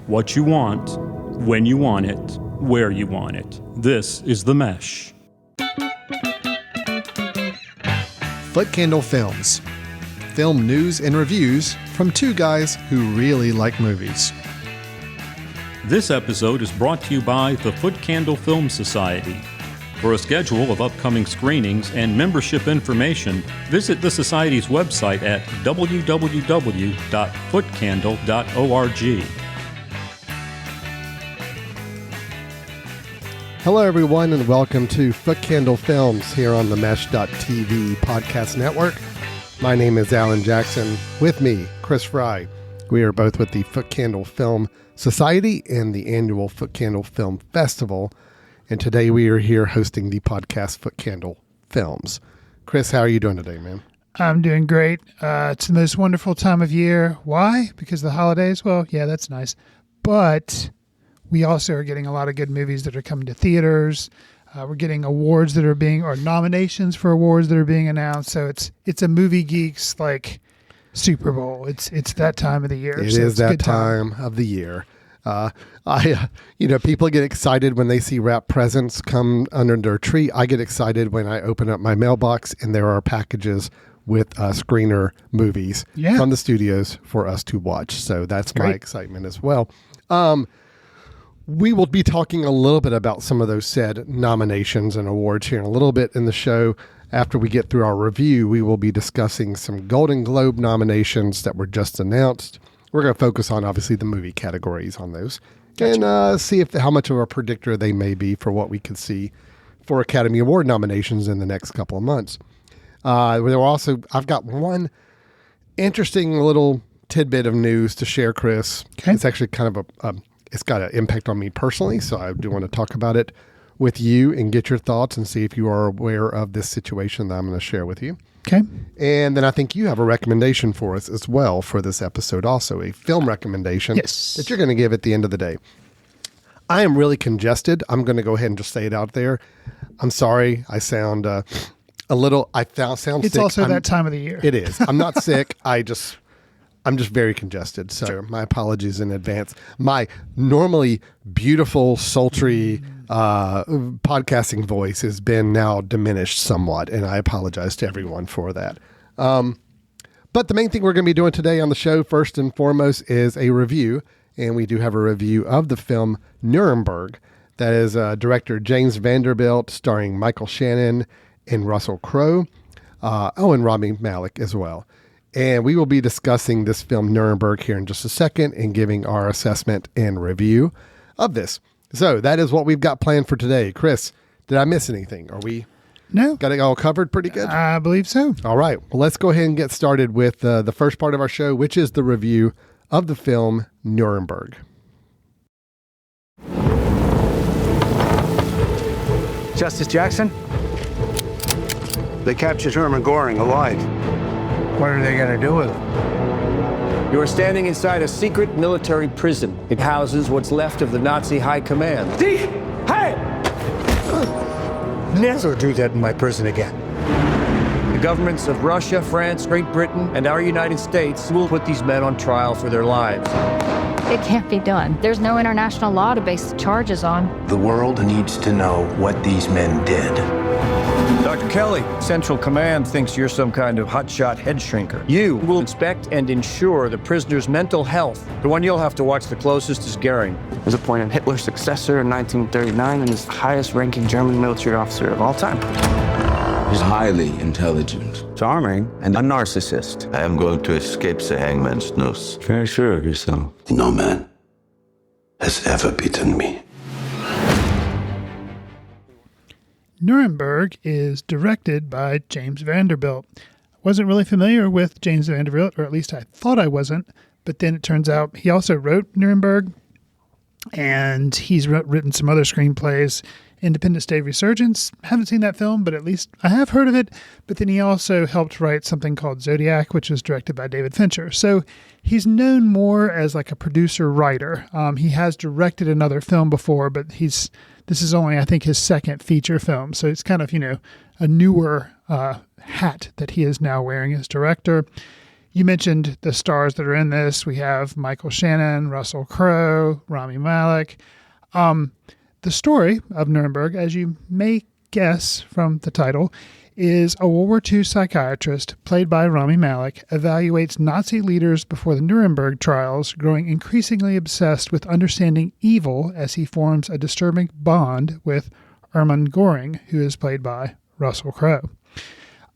what you want, when you want it, where you want it. This is The Mesh. Foot Candle Films. Film news and reviews from two guys who really like movies. This episode is brought to you by the Foot Candle Film Society. For a schedule of upcoming screenings and membership information, visit the Society's website at www.footcandle.org. Hello, everyone, and welcome to Foot Candle Films here on the Mesh.tv podcast network. My name is Alan Jackson. With me, Chris Fry. We are both with the Foot Candle Film Society and the annual Foot Candle Film Festival. And today we are here hosting the podcast Foot Candle Films. Chris, how are you doing today, man? I'm doing great. It's the most wonderful time of year. Why? Because of the holidays? Well, yeah, that's nice. But we also are getting a lot of good movies that are coming to theaters. We're getting awards that are or nominations for awards that are being announced. So it's a movie geeks like Super Bowl. It's that time of the year. It is that time of the year. People get excited when they see wrap presents come under their tree. I get excited when I open up my mailbox and there are packages with screener movies from the studios for us to watch. So that's my excitement as well. We will be talking a little bit about some of those said nominations and awards here in a little bit in the show. After we get through our review, we will be discussing some Golden Globe nominations that were just announced. We're going to focus on, obviously, the movie categories on those. Gotcha. And see how much of a predictor they may be for what we could see for Academy Award nominations in the next couple of months. I've got one interesting little tidbit of news to share, Chris. Okay. It's actually kind of it's got an impact on me personally, so I do want to talk about it with you and get your thoughts and see if you are aware of this situation that I'm going to share with you. Okay. And then I think you have a recommendation for us as well for this episode, also a film recommendation that you're going to give at the end of the day. I am really congested. I'm going to go ahead and just say it out there. I'm sorry. I sound sound It's sick. It's also that time of the year. It is. I'm not sick. I'm just very congested. So my apologies in advance. My normally beautiful, sultry podcasting voice has been now diminished somewhat, and I apologize to everyone for that. But the main thing we're going to be doing today on the show, first and foremost, is a review, and we do have a review of the film Nuremberg. That is director James Vanderbilt, starring Michael Shannon and Russell Crowe, and Rami Malek as well. And we will be discussing this film Nuremberg here in just a second and giving our assessment and review of this. So that is what we've got planned for today. Chris, did I miss anything? No. Got it all covered pretty good? I believe so. All right. Well, let's go ahead and get started with the first part of our show, which is the review of the film Nuremberg. Justice Jackson? They captured Hermann Göring alive. What are they going to do with him? You are standing inside a secret military prison. It houses what's left of the Nazi high command. Hey! Never do that in my prison again. The governments of Russia, France, Great Britain, and our United States will put these men on trial for their lives. It can't be done. There's no international law to base the charges on. The world needs to know what these men did. Dr. Kelly, Central Command thinks you're some kind of hotshot head shrinker. You will inspect and ensure the prisoner's mental health. The one you'll have to watch the closest is Göring. He was appointed Hitler's successor in 1939 and is the highest-ranking German military officer of all time. He's highly intelligent, Charming, and a narcissist. I am going to escape the hangman's noose. very sure of yourself. No man has ever beaten me. Nuremberg is directed by James Vanderbilt. I wasn't really familiar with James Vanderbilt, or at least I thought I wasn't, but then it turns out he also wrote Nuremberg, and he's written some other screenplays. Independence Day Resurgence. Haven't seen that film, but at least I have heard of it. But then he also helped write something called Zodiac, which was directed by David Fincher. So he's known more as like a producer-writer. He has directed another film before, but this is only, I think, his second feature film. So it's kind of, a newer hat that he is now wearing as director. You mentioned the stars that are in this. We have Michael Shannon, Russell Crowe, Rami Malek. The story of Nuremberg, as you may guess from the title, is a World War II psychiatrist, played by Rami Malek, evaluates Nazi leaders before the Nuremberg trials, growing increasingly obsessed with understanding evil as he forms a disturbing bond with Hermann Göring, who is played by Russell Crowe.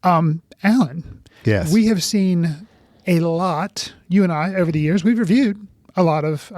Alan, Yes. we have seen a lot, you and I, over the years. We've reviewed a lot of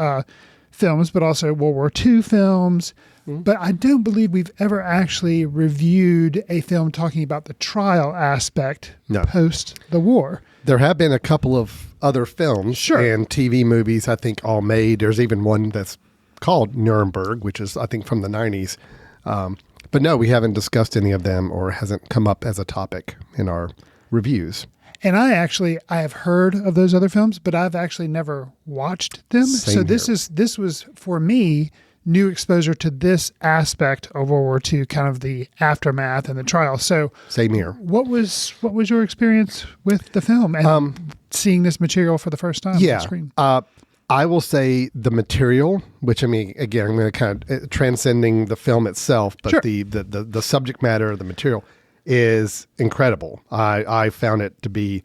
films, but also World War II films. But I don't believe we've ever actually reviewed a film talking about the trial aspect post the war. There have been a couple of other films and TV movies, I think, all made. There's even one that's called Nuremberg, which is, I think, from the 90s. But no, we haven't discussed any of them or hasn't come up as a topic in our reviews. And I have heard of those other films, but I've actually never watched them. Same This was, for me, new exposure to this aspect of World War II, kind of the aftermath and the trial. So same here. What was your experience with the film and seeing this material for the first time on the screen? I will say the material, which, I mean, again, I'm going to kind of transcending the film itself, but the subject matter of the material is incredible. I found it to be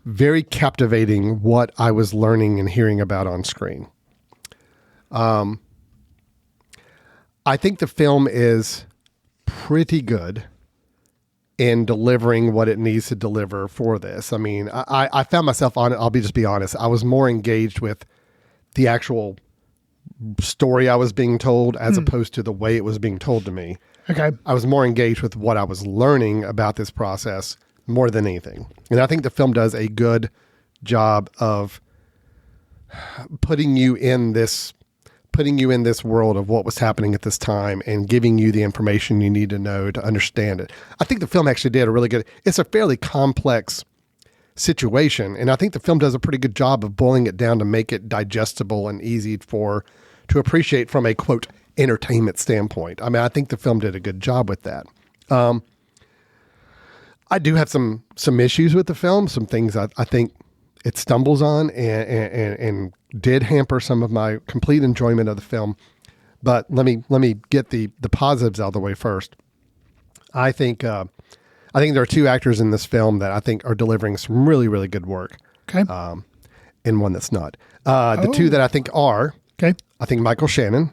very captivating what I was learning and hearing about on screen. I think the film is pretty good in delivering what it needs to deliver for this. I mean, I found myself on it. I'll just be honest. I was more engaged with the actual story I was being told as opposed to the way it was being told to me. Okay. I was more engaged with what I was learning about this process more than anything. And I think the film does a good job of putting you in this world of what was happening at this time and giving you the information you need to know to understand it. I think the film actually did a really good, it's a fairly complex situation. And I think the film does a pretty good job of boiling it down to make it digestible and easy to appreciate from a, quote, entertainment standpoint. I mean, I think the film did a good job with that. I do have some issues with the film, some things I think it stumbles on and did hamper some of my complete enjoyment of the film. But let me get the positives out of the way first. I think there are two actors in this film that I think are delivering some really, really good work. Okay. And one that's not. The two that I think are, I think Michael Shannon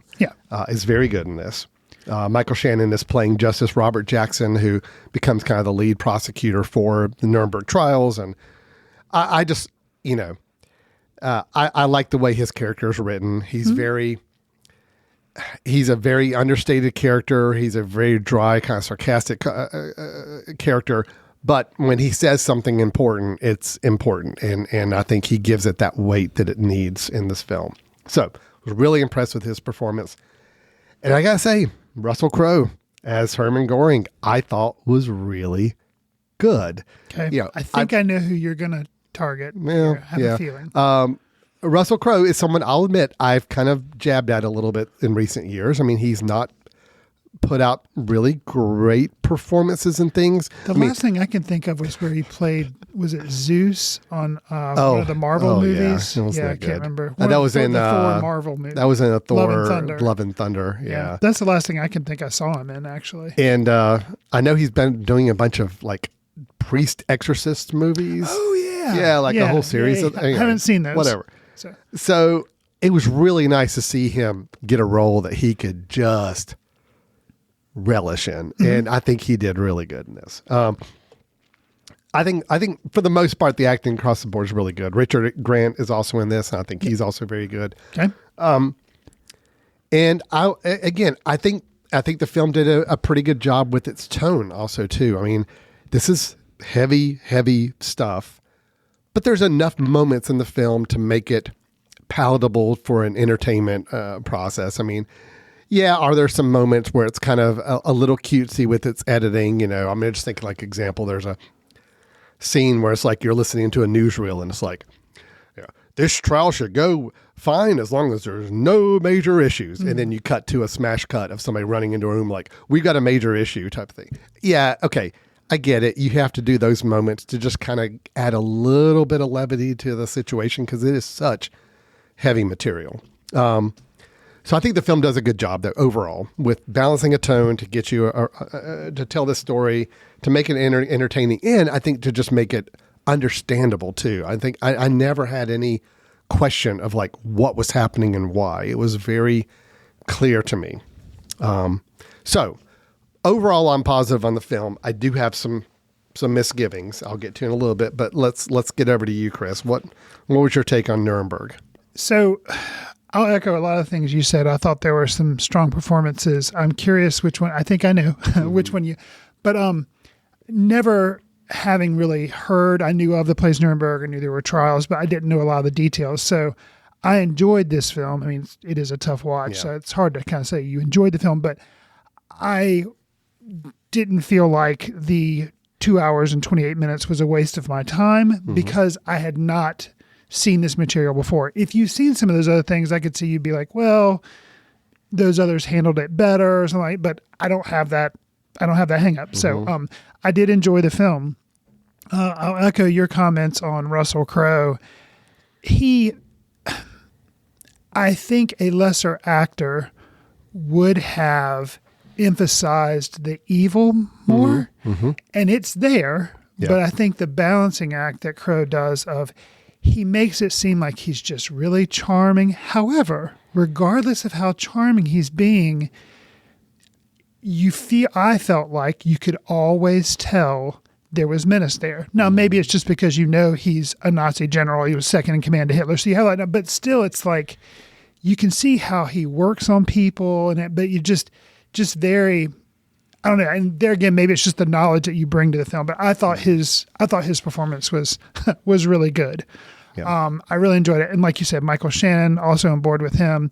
is very good in this. Michael Shannon is playing Justice Robert Jackson, who becomes kind of the lead prosecutor for the Nuremberg trials. And I just, I like the way his character is written. He's he's a very understated character. He's a very dry, kind of sarcastic character. But when he says something important, it's important. And I think he gives it that weight that it needs in this film. So I was really impressed with his performance. And I got to say, Russell Crowe as Hermann Göring, I thought was really good. Okay. I think I know who you're going to target. I have a feeling. Russell Crowe is someone, I'll admit, I've kind of jabbed at a little bit in recent years. I mean, he's not put out really great performances and things. The last thing I can think of was where he played, was it Zeus on one of the Marvel movies? Yeah, I can't remember. That was in the Thor Marvel movie. That was in a Thor Love and Thunder. Yeah. That's the last thing I can think I saw him in, actually. And I know he's been doing a bunch of like priest exorcist movies. Oh, yeah. Yeah, like a whole series. Yeah. I haven't seen those. Whatever. So it was really nice to see him get a role that he could just relish in. Mm-hmm. And I think he did really good in this. I think for the most part, the acting across the board is really good. Richard Grant is also in this, and I think he's also very good. Okay. And I think the film did a pretty good job with its tone also too. I mean, this is heavy stuff, but there's enough moments in the film to make it palatable for an entertainment process. I mean, are there some moments where it's kind of a little cutesy with its editing? I'm just thinking, like, example, there's a scene where it's like you're listening to a newsreel and it's like, this trial should go fine as long as there's no major issues. Mm-hmm. And then you cut to a smash cut of somebody running into a room like, we've got a major issue type of thing. Yeah, okay. I get it. You have to do those moments to just kind of add a little bit of levity to the situation because it is such heavy material. So I think the film does a good job, though, overall, with balancing a tone to get you to tell this story, to make it entertaining, and I think to just make it understandable, too. I think I never had any question of like what was happening and why. It was very clear to me. So overall, I'm positive on the film. I do have some misgivings I'll get to in a little bit, but let's get over to you, Chris. What was your take on Nuremberg? So I'll echo a lot of things you said. I thought there were some strong performances. I'm curious which one. I think I know which one but never having really heard. I knew of the place Nuremberg. I knew there were trials, but I didn't know a lot of the details. So I enjoyed this film. I mean, it is a tough watch, so it's hard to kind of say you enjoyed the film, but I didn't feel like the 2 hours and 28 minutes was a waste of my time because I had not seen this material before. If you've seen some of those other things, I could see you'd be like, well, those others handled it better or something like, but I don't have that hang up. So I did enjoy the film. I'll echo your comments on Russell Crowe. I think a lesser actor would have emphasized the evil more, and it's there, but I think the balancing act that Crowe does of he makes it seem like he's just really charming. However, regardless of how charming he's being, I felt like you could always tell there was menace there. Now, maybe it's just because he's a Nazi general. He was second in command to Hitler. So you have that, but still it's like you can see how he works on people, but you just very, I don't know. And there again, maybe it's just the knowledge that you bring to the film. But I thought his performance was really good. Yeah. I really enjoyed it, and like you said, Michael Shannon also on board with him.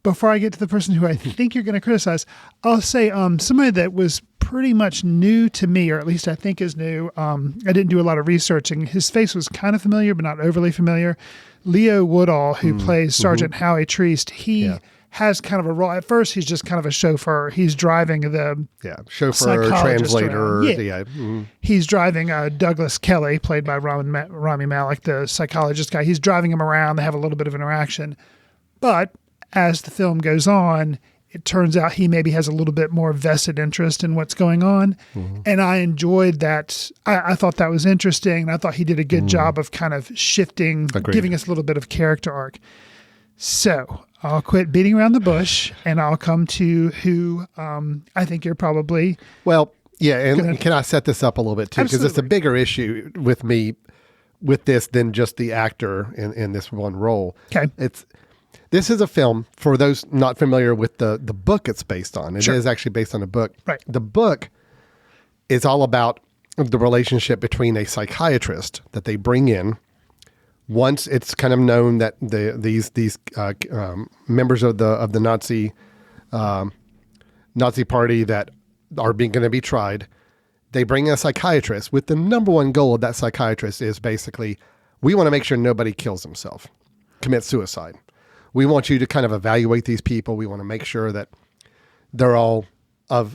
Before I get to the person who I think you're going to criticize, I'll say somebody that was pretty much new to me, or at least I think is new. I didn't do a lot of researching. His face was kind of familiar, but not overly familiar. Leo Woodall, who plays Sergeant Howie Treast, he has kind of a role. At first, he's just kind of a chauffeur. He's driving the chauffeur, translator. He's driving Douglas Kelly, played by Rami Malek, the psychologist guy. He's driving him around. They have a little bit of interaction. But as the film goes on, it turns out he maybe has a little bit more vested interest in what's going on. And I enjoyed that. I thought that was interesting. I thought he did a good job of kind of shifting, giving us a little bit of character arc. So I'll quit beating around the bush, and I'll come to who I think you're probably... Well, yeah, and can I set this up a little bit too? Because it's a bigger issue with me with this than just the actor in this one role. Okay. This is a film, for those not familiar with the book it's based on. It is actually based on a book. Right. The book is all about the relationship between a psychiatrist that they bring in. Once it's kind of known that these members of the Nazi party that are going to be tried, they bring a psychiatrist with the number one goal of that psychiatrist is basically, we want to make sure nobody kills himself, commits suicide. We want you to kind of evaluate these people. We want to make sure that they're all of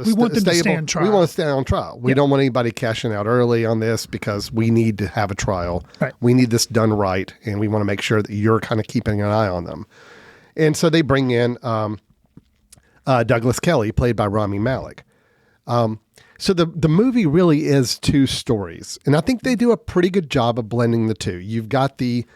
we want them to stay on trial. We want to stay on trial. We don't want anybody cashing out early on this because we need to have a trial. Right. We need this done right, and we want to make sure that you're kind of keeping an eye on them. And so they bring in Douglas Kelly, played by Rami Malek. So the movie really is two stories, and I think they do a pretty good job of blending the two. You've got the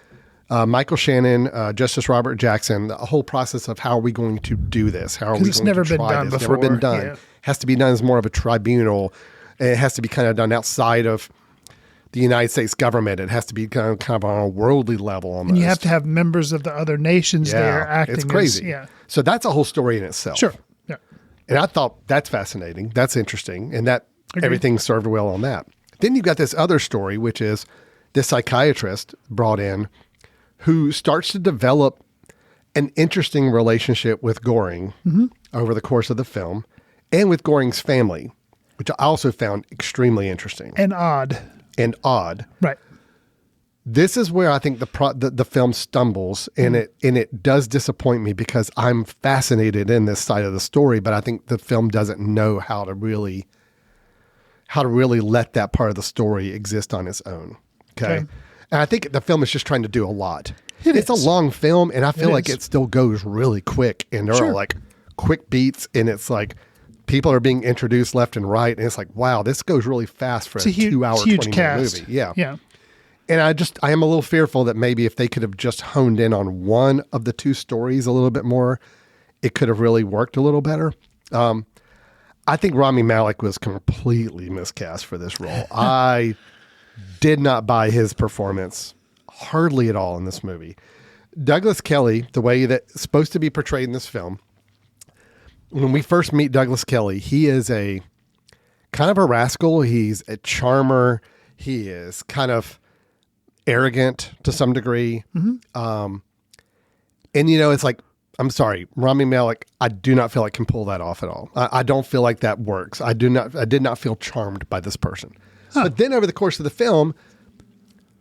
Michael Shannon, Justice Robert Jackson, the whole process of how are we going to do this? How are we going to try this? It's never been done. Yeah. Has to be done as more of a tribunal. It has to be kind of done outside of the United States government. It has to be kind of on a worldly level almost. And you have to have members of the other nations there acting. It's crazy. So that's a whole story in itself. Sure. Yeah. And I thought that's fascinating. That's interesting. And that everything served well on that. Then you've got this other story, which is this psychiatrist brought in who starts to develop an interesting relationship with Goring over the course of the film and with Goring's family, which I also found extremely interesting. And odd. Right. This is where I think the film stumbles, and it does disappoint me because I'm fascinated in this side of the story, but I think the film doesn't know how to really let that part of the story exist on its own. Okay. And I think the film is just trying to do a lot. It's a long film, and I feel like it still goes really quick, and there are like quick beats, and it's like people are being introduced left and right, and it's like, wow, this goes really fast for a 2-hour, 20-minute movie. Yeah. Yeah. And I am a little fearful that maybe if they could have just honed in on one of the two stories a little bit more, it could have really worked a little better. I think Rami Malek was completely miscast for this role. I did not buy his performance hardly at all in this movie. Douglas Kelly, the way that's supposed to be portrayed in this film, when we first meet Douglas Kelly, he is a kind of a rascal. He's a charmer. He is kind of arrogant to some degree. And it's like, I'm sorry, Rami Malek, I do not feel like can pull that off at all. I don't feel like that works. I did not feel charmed by this person. But then over the course of the film,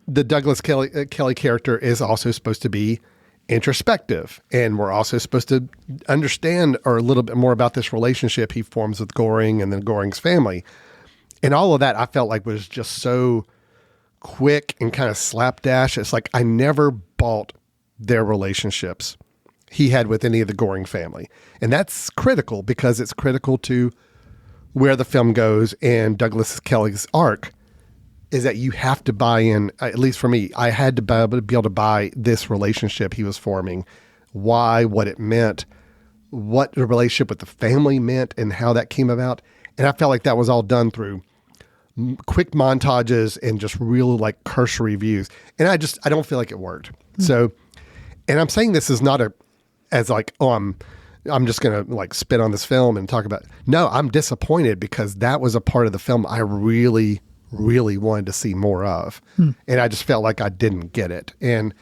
the Douglas Kelly character is also supposed to be introspective, and we're also supposed to understand or a little bit more about this relationship he forms with Goring and then Goring's family. And all of that I felt like was just so quick and kind of slapdash. It's like I never bought their relationships he had with any of the Goring family. And that's critical because it's critical to where the film goes, and Douglas Kelly's arc is that you have to buy in, at least for me, I had to be able to buy this relationship he was forming, why, what it meant, what the relationship with the family meant, and how that came about. And I felt like that was all done through quick montages and just real like cursory views. And I don't feel like it worked. So, and I'm saying this is not as like, oh, I'm just going to like spit on this film and talk about, no, I'm disappointed because that was a part of the film I really, really wanted to see more of. And I just felt like I didn't get it. And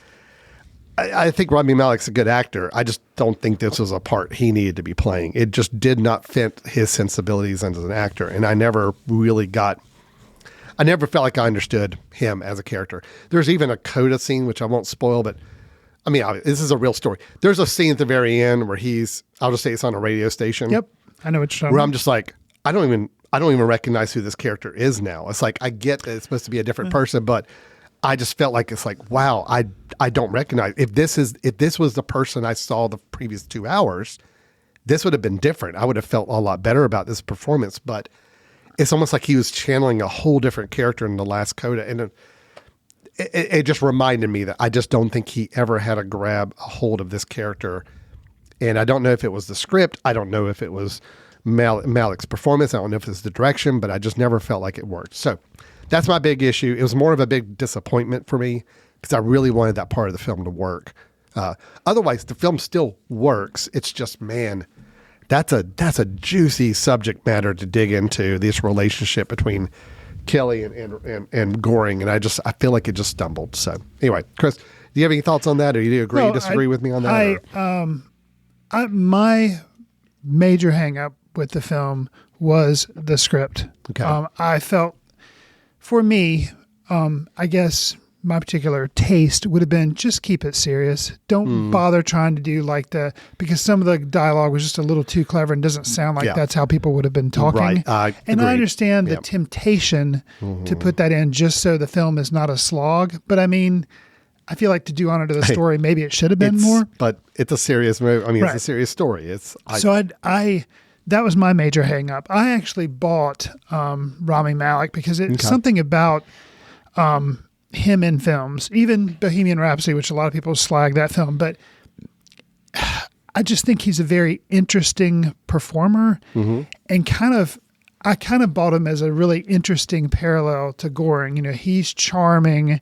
I think Rami Malek's a good actor. I just don't think this was a part he needed to be playing. It just did not fit his sensibilities as an actor. And I never felt like I understood him as a character. There's even a coda scene, which I won't spoil, but I mean, this is a real story. There's a scene at the very end where I'll just say it's on a radio station. Yep. I know what you're talking where about. I'm just like, I don't even recognize who this character is now. It's like, I get that it's supposed to be a different person, but I just felt like it's like, wow, I don't recognize. If this was the person I saw the previous 2 hours, this would have been different. I would have felt a lot better about this performance, but it's almost like he was channeling a whole different character in the last coda. And it just reminded me that I just don't think he ever had a hold of this character. And I don't know if it was the script. I don't know if it was Malek's performance. I don't know if it's the direction, but I just never felt like it worked. So that's my big issue. It was more of a big disappointment for me because I really wanted that part of the film to work. Otherwise, the film still works. It's just, man, that's a juicy subject matter to dig into, this relationship between Kelly and Goring, and I feel like it just stumbled. So anyway, Chris, do you have any thoughts on that, or do you agree, disagree with me on that? My major hang up with the film was the script. Okay. I felt, for me, I guess my particular taste would have been just keep it serious. Don't bother trying to do because some of the dialogue was just a little too clever and doesn't sound like that's how people would have been talking. Right. And I understand the temptation to put that in just so the film is not a slog. But I mean, I feel like to do honor to the story, maybe it should have been more. But it's a serious movie. I mean, It's a serious story. That was my major hang up. I actually bought Rami Malek because it's something about him in films, even Bohemian Rhapsody, which a lot of people slag that film, but I just think he's a very interesting performer and I kind of bought him as a really interesting parallel to Goring. You know, he's charming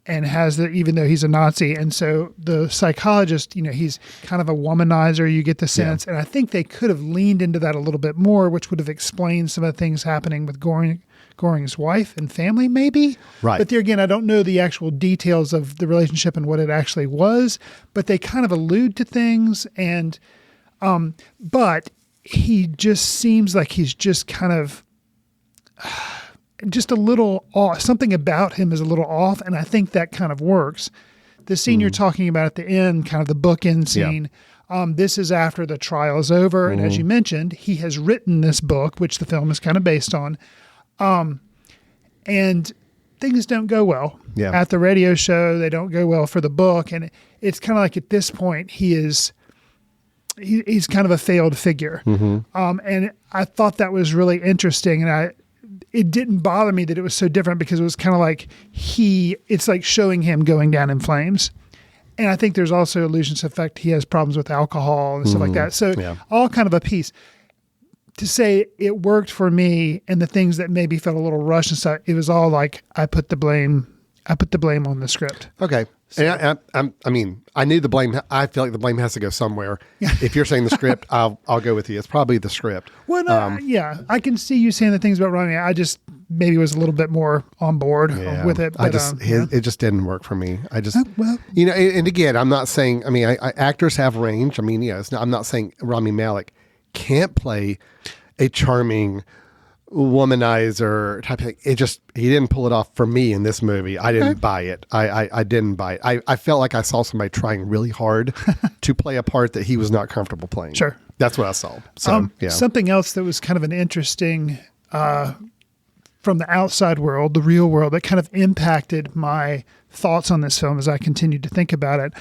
and even though he's a Nazi. And so the psychologist, you know, he's kind of a womanizer, you get the sense. And I think they could have leaned into that a little bit more, which would have explained some of the things happening with Goring's wife and family, maybe. Right. But there again, I don't know the actual details of the relationship and what it actually was, but they kind of allude to things. And, but he just seems like he's just kind of, just a little off. Something about him is a little off, and I think that kind of works. The scene you're talking about at the end, kind of the bookend scene, this is after the trial is over, and as you mentioned, he has written this book, which the film is kind of based on, and things don't go well at the radio show. They don't go well for the book, and it's kind of like at this point he's kind of a failed figure, and I thought that was really interesting, and it didn't bother me that it was so different because it was kind of like it's like showing him going down in flames. And I think there's also allusions to the fact he has problems with alcohol and stuff like that. So all kind of a piece. To say it worked for me and the things that maybe felt a little rushed and stuff, it was all like I put the blame on the script. Okay. So, and I mean, I knew the blame. I feel like the blame has to go somewhere. If you're saying the script, I'll go with you. It's probably the script. Well, no, I can see you saying the things about Ronnie. I just maybe was a little bit more on board with it. But, it just didn't work for me. And again, I'm not saying. I mean, actors have range. I mean, I'm not saying Rami Malek can't play a charming womanizer type of thing. He didn't pull it off for me in this movie. I didn't buy it. I didn't buy it. I felt like I saw somebody trying really hard to play a part that he was not comfortable playing. Sure. That's what I saw. So, Something else that was kind of an interesting, from the outside world, the real world, that kind of impacted my thoughts on this film as I continued to think about it.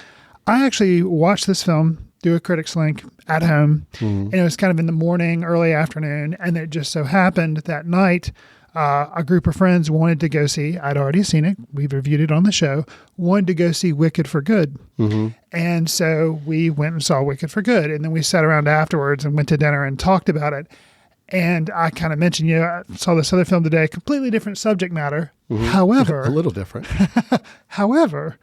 I actually watched this film through a Critics Link at home, and it was kind of in the morning, early afternoon, and it just so happened that night a group of friends wanted to go see, I'd already seen it, we've reviewed it on the show, wanted to go see Wicked for Good. And so we went and saw Wicked for Good, and then we sat around afterwards and went to dinner and talked about it. And I kind of mentioned, I saw this other film today, completely different subject matter. However, a little different. However,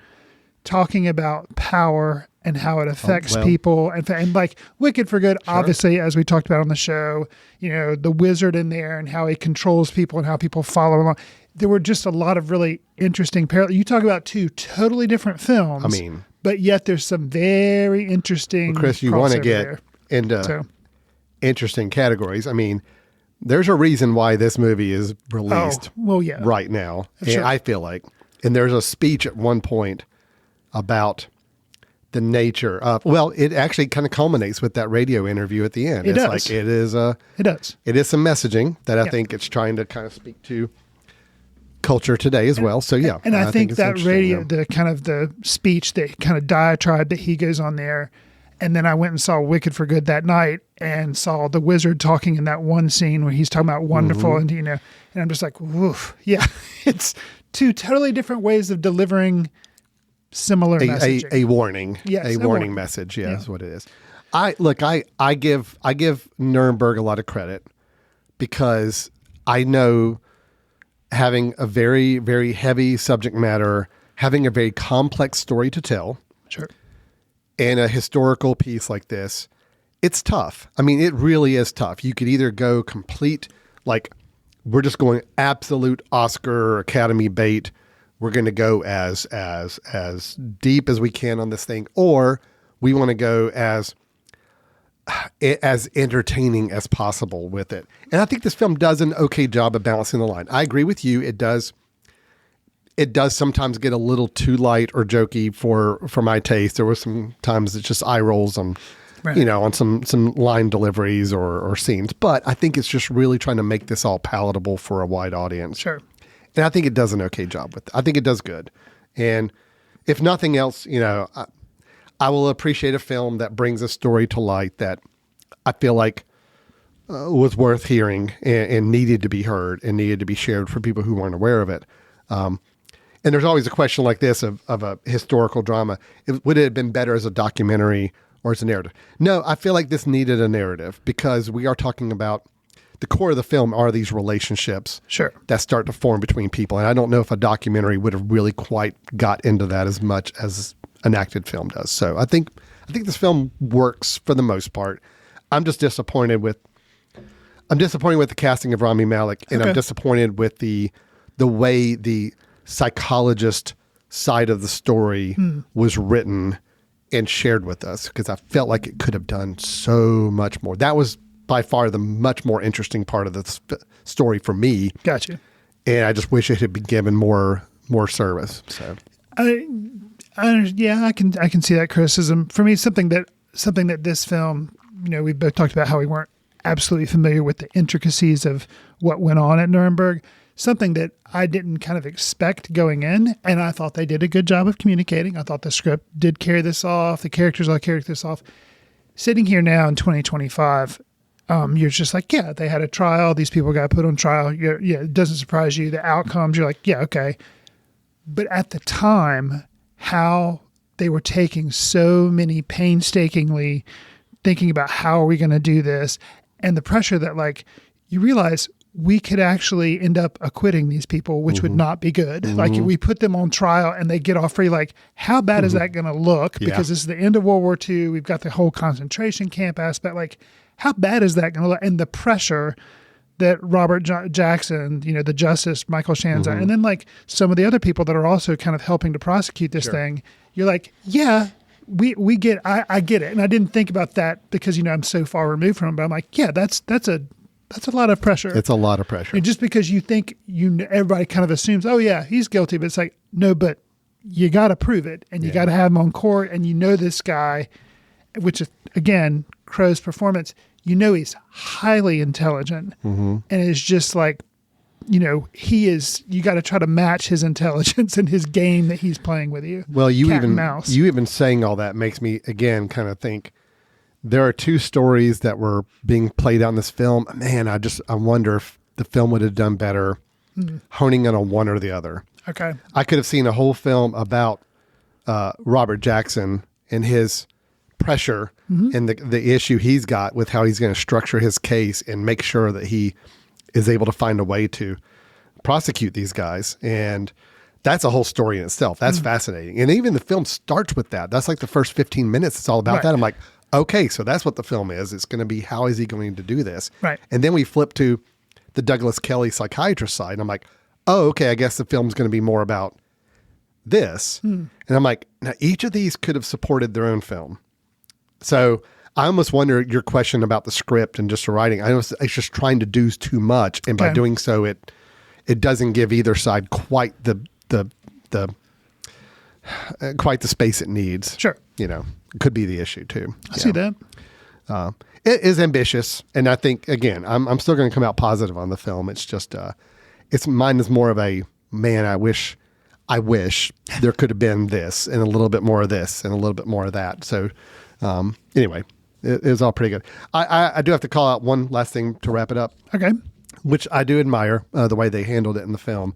talking about power and how it affects people, and like Wicked for Good, obviously, as we talked about on the show, the wizard in there and how he controls people and how people follow along. There were just a lot of really interesting parallels. You talk about two totally different films, but yet there's some very interesting. Well, Chris, you want to get into interesting categories. I mean, there's a reason why this movie is released right now. And I feel like, and there's a speech at one point about the nature of, it actually kind of culminates with that radio interview at the end. It does. Like it is some messaging that I think it's trying to kind of speak to culture today as well. So and I think that radio, the kind of the speech, the kind of diatribe that he goes on there. And then I went and saw Wicked for Good that night and saw the wizard talking in that one scene where he's talking about wonderful and and I'm just like, woof. Yeah. It's two totally different ways of delivering similar messaging. A warning. Yes, a warning message. Yeah, is what it is. I give Nuremberg a lot of credit because I know having a very, very heavy subject matter, having a very complex story to tell. Sure. And a historical piece like this, it's tough. I mean, it really is tough. You could either go complete, like, we're just going absolute Oscar or Academy bait. We're going to go as deep as we can on this thing, or we want to go as entertaining as possible with it. And I think this film does an okay job of balancing the line. I agree with you. It does sometimes get a little too light or jokey for my taste. There were some times it's just eye rolls on, on some line deliveries or scenes. But I think it's just really trying to make this all palatable for a wide audience. Sure. And I think it does an okay job with it. I think it does good. And if nothing else, I will appreciate a film that brings a story to light that I feel like was worth hearing and needed to be heard and needed to be shared for people who weren't aware of it. And there's always a question like this of a historical drama. Would it have been better as a documentary or as a narrative? No, I feel like this needed a narrative because we are talking about the core of the film are these relationships that start to form between people. And I don't know if a documentary would have really quite got into that as much as an acted film does. So I think this film works for the most part. I'm just disappointed with the casting of Rami Malek, and I'm disappointed with the way the psychologist side of the story was written and shared with us, because I felt like it could have done so much more. That was by far the much more interesting part of the story for me. Gotcha. and I just wish it had been given more service. So, yeah, I can see that criticism. For me, something that this film, we both talked about how we weren't absolutely familiar with the intricacies of what went on at Nuremberg. Something that I didn't kind of expect going in, and I thought they did a good job of communicating. I thought the script did carry this off. The characters all carried this off. Sitting here now in 2025, you're just like, yeah, they had a trial. These people got put on trial. Yeah, it doesn't surprise you. The outcomes, you're like, yeah, okay. But at the time, how they were taking so many painstakingly thinking about how are we going to do this, and the pressure that, like, you realize we could actually end up acquitting these people, which would not be good. Like, if we put them on trial and they get off free, like, how bad is that going to look? Because this is the end of World War II. We've got the whole concentration camp aspect. Like, how bad is that going to look? And the pressure that Robert Jackson, the justice, Michael Shanzai, and then, like, some of the other people that are also kind of helping to prosecute this thing, you're like, yeah, we get, I get it. And I didn't think about that because, I'm so far removed from it, but I'm like, yeah, that's a lot of pressure. It's a lot of pressure. And just because you think everybody kind of assumes, oh yeah, he's guilty, but it's like, no, but you got to prove it, and you got to have him on court, and this guy, which is, again, Crowe's performance, he's highly intelligent, and it's just like, he is. You got to try to match his intelligence and his game that he's playing with you. Well, you Cat and mouse. even saying all that makes me again kind of think. There are two stories that were being played out in this film. Man, I wonder if the film would have done better honing in on one or the other. Okay. I could have seen a whole film about Robert Jackson and his pressure and the issue he's got with how he's going to structure his case and make sure that he is able to find a way to prosecute these guys. And that's a whole story in itself. That's fascinating. And even the film starts with that. That's like the first 15 minutes. It's all about that. I'm like, okay, so that's what the film is. It's going to be, how is he going to do this? Right. And then we flip to the Douglas Kelly psychiatrist side. And I'm like, oh, okay, I guess the film's going to be more about this. And I'm like, now each of these could have supported their own film. So I almost wonder your question about the script and just the writing. I was just trying to do too much. And by doing so, it doesn't give either side quite the space it needs. Sure. It could be the issue too. I see that. It is ambitious. And I think, again, I'm still going to come out positive on the film. It's just, mine is more of a, man, I wish there could have been this and a little bit more of this and a little bit more of that. So anyway, it was all pretty good. I do have to call out one last thing to wrap it up. Okay. Which I do admire the way they handled it in the film.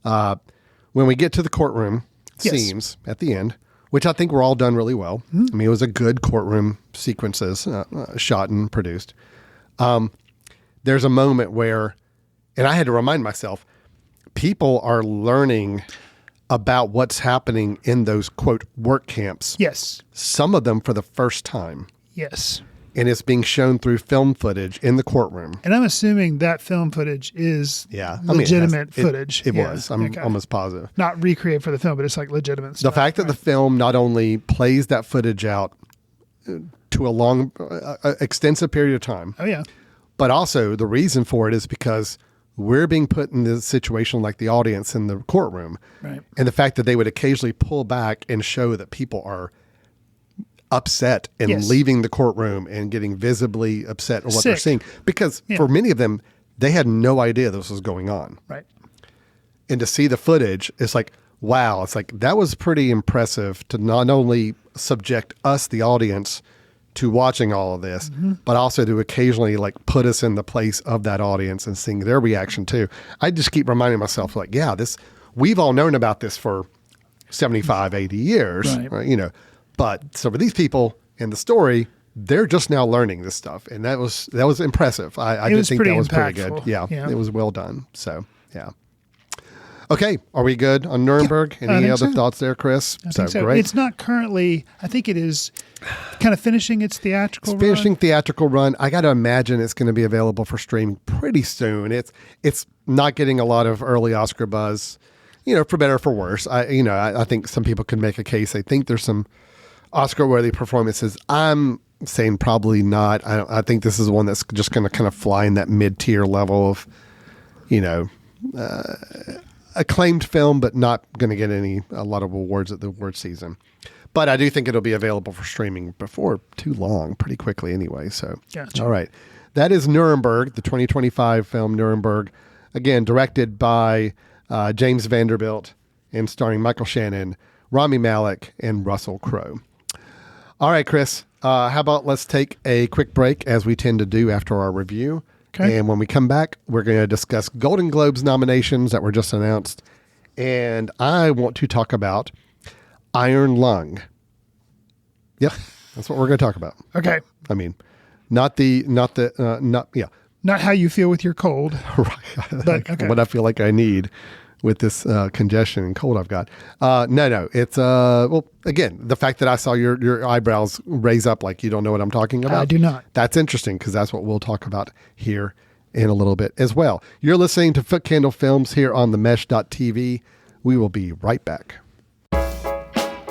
When we get to the courtroom scenes at the end, which I think were all done really well. I mean, it was a good courtroom sequences shot and produced. There's a moment where, and I had to remind myself, people are learning about what's happening in those, quote, work camps. Yes. Some of them for the first time. Yes. And it's being shown through film footage in the courtroom. And I'm assuming that film footage is legitimate footage. It was. I'm almost positive. Not recreated for the film, but it's like legitimate stuff. The fact that the film not only plays that footage out to a long, extensive period of time. Oh, yeah. But also the reason for it is because we're being put in this situation like the audience in the courtroom. Right. And the fact that they would occasionally pull back and show that people are upset and leaving the courtroom and getting visibly upset at what they're seeing. Because for many of them, they had no idea this was going on. Right. And to see the footage, it's like, wow, it's like, that was pretty impressive to not only subject us, the audience, to watching all of this, but also to occasionally like put us in the place of that audience and seeing their reaction too. I just keep reminding myself like, yeah, we've all known about this for 75, 80 years, right? But so for these people in the story, they're just now learning this stuff. And that was impressive. I did think that was pretty good. Yeah, it was well done. So, yeah. Okay. Are we good on Nuremberg? Yeah, Any other thoughts there, Chris? I think so. Great. It's not currently, I think it is kind of finishing its theatrical run. Finishing theatrical run. I got to imagine it's going to be available for streaming pretty soon. It's not getting a lot of early Oscar buzz, for better or for worse. I think some people could make a case. They think there's some Oscar-worthy performances. I'm saying probably not. I think this is one that's just going to kind of fly in that mid-tier level of, acclaimed film, but not going to get a lot of awards at the award season. But I do think it'll be available for streaming before too long, pretty quickly anyway. So, Gotcha. All right. That is Nuremberg, the 2025 film Nuremberg. Again, directed by James Vanderbilt and starring Michael Shannon, Rami Malek, and Russell Crowe. All right, Chris, how about let's take a quick break as we tend to do after our review. Okay. And when we come back, we're going to discuss Golden Globes nominations that were just announced. And I want to talk about Iron Lung. Yep, that's what we're going to talk about. Okay. I mean, not Not how you feel with your cold. right. But, okay. What I feel like I need with this congestion and cold I've got. No. It's, well, again, the fact that I saw your eyebrows raise up like you don't know what I'm talking about. I do not. That's interesting because that's what we'll talk about here in a little bit as well. You're listening to Foot Candle Films here on themesh.tv. We will be right back.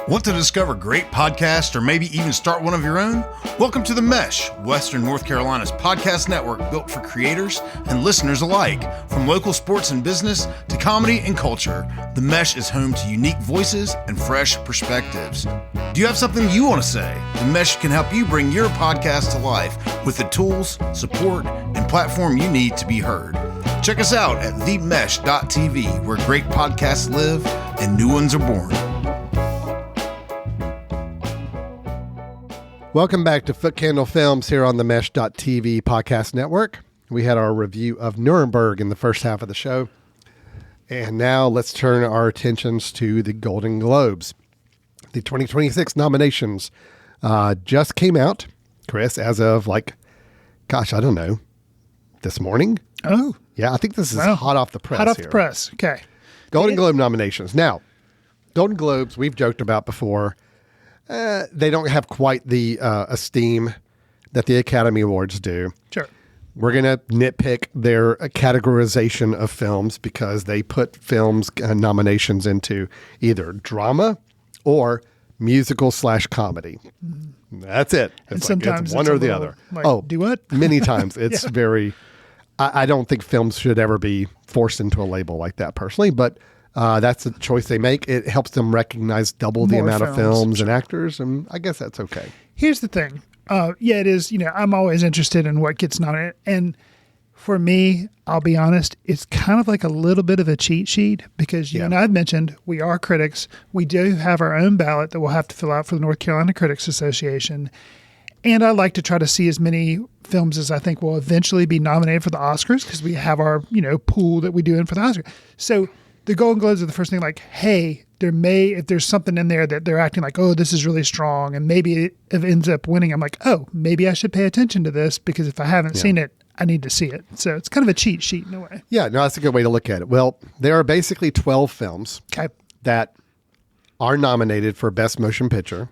Want to discover great podcasts or maybe even start one of your own? Welcome to The Mesh, Western North Carolina's podcast network built for creators and listeners alike. From local sports and business to comedy and culture, The Mesh is home to unique voices and fresh perspectives. Do you have something you want to say? The Mesh can help you bring your podcast to life with the tools, support, and platform you need to be heard. Check us out at themesh.tv, where great podcasts live and new ones are born. Welcome back to Foot Candle Films here on the Mesh.tv podcast network. We had our review of Nuremberg in the first half of the show. And now let's turn our attentions to the Golden Globes. The 2026 nominations just came out, Chris, as of I don't know, this morning? Oh. Yeah, I think this is hot off the press. Hot off the press. Okay. Golden Globe nominations. Now, Golden Globes, we've joked about before. They don't have quite the esteem that the Academy Awards do. Sure. We're going to nitpick their categorization of films because they put films nominations into either drama or musical/comedy. Mm-hmm. That's it. And sometimes it's one or the other. Do what? Many times. It's very, I don't think films should ever be forced into a label like that personally, but that's the choice they make. It helps them recognize double the amount of films and actors, and I guess that's okay. Here's the thing. It is, I'm always interested in what gets nominated. And for me, I'll be honest, it's kind of like a little bit of a cheat sheet because you and I've mentioned we are critics. We do have our own ballot that we'll have to fill out for the North Carolina Critics Association. And I like to try to see as many films as I think will eventually be nominated for the Oscars because we have our, pool that we do in for the Oscars. So the Golden Globes are the first thing hey, if there's something in there that they're acting like, oh, this is really strong, and maybe it ends up winning, I'm like, oh, maybe I should pay attention to this because if I haven't seen it, I need to see it. So it's kind of a cheat sheet in a way. Yeah, no, that's a good way to look at it. Well, there are basically 12 films that are nominated for Best Motion Picture.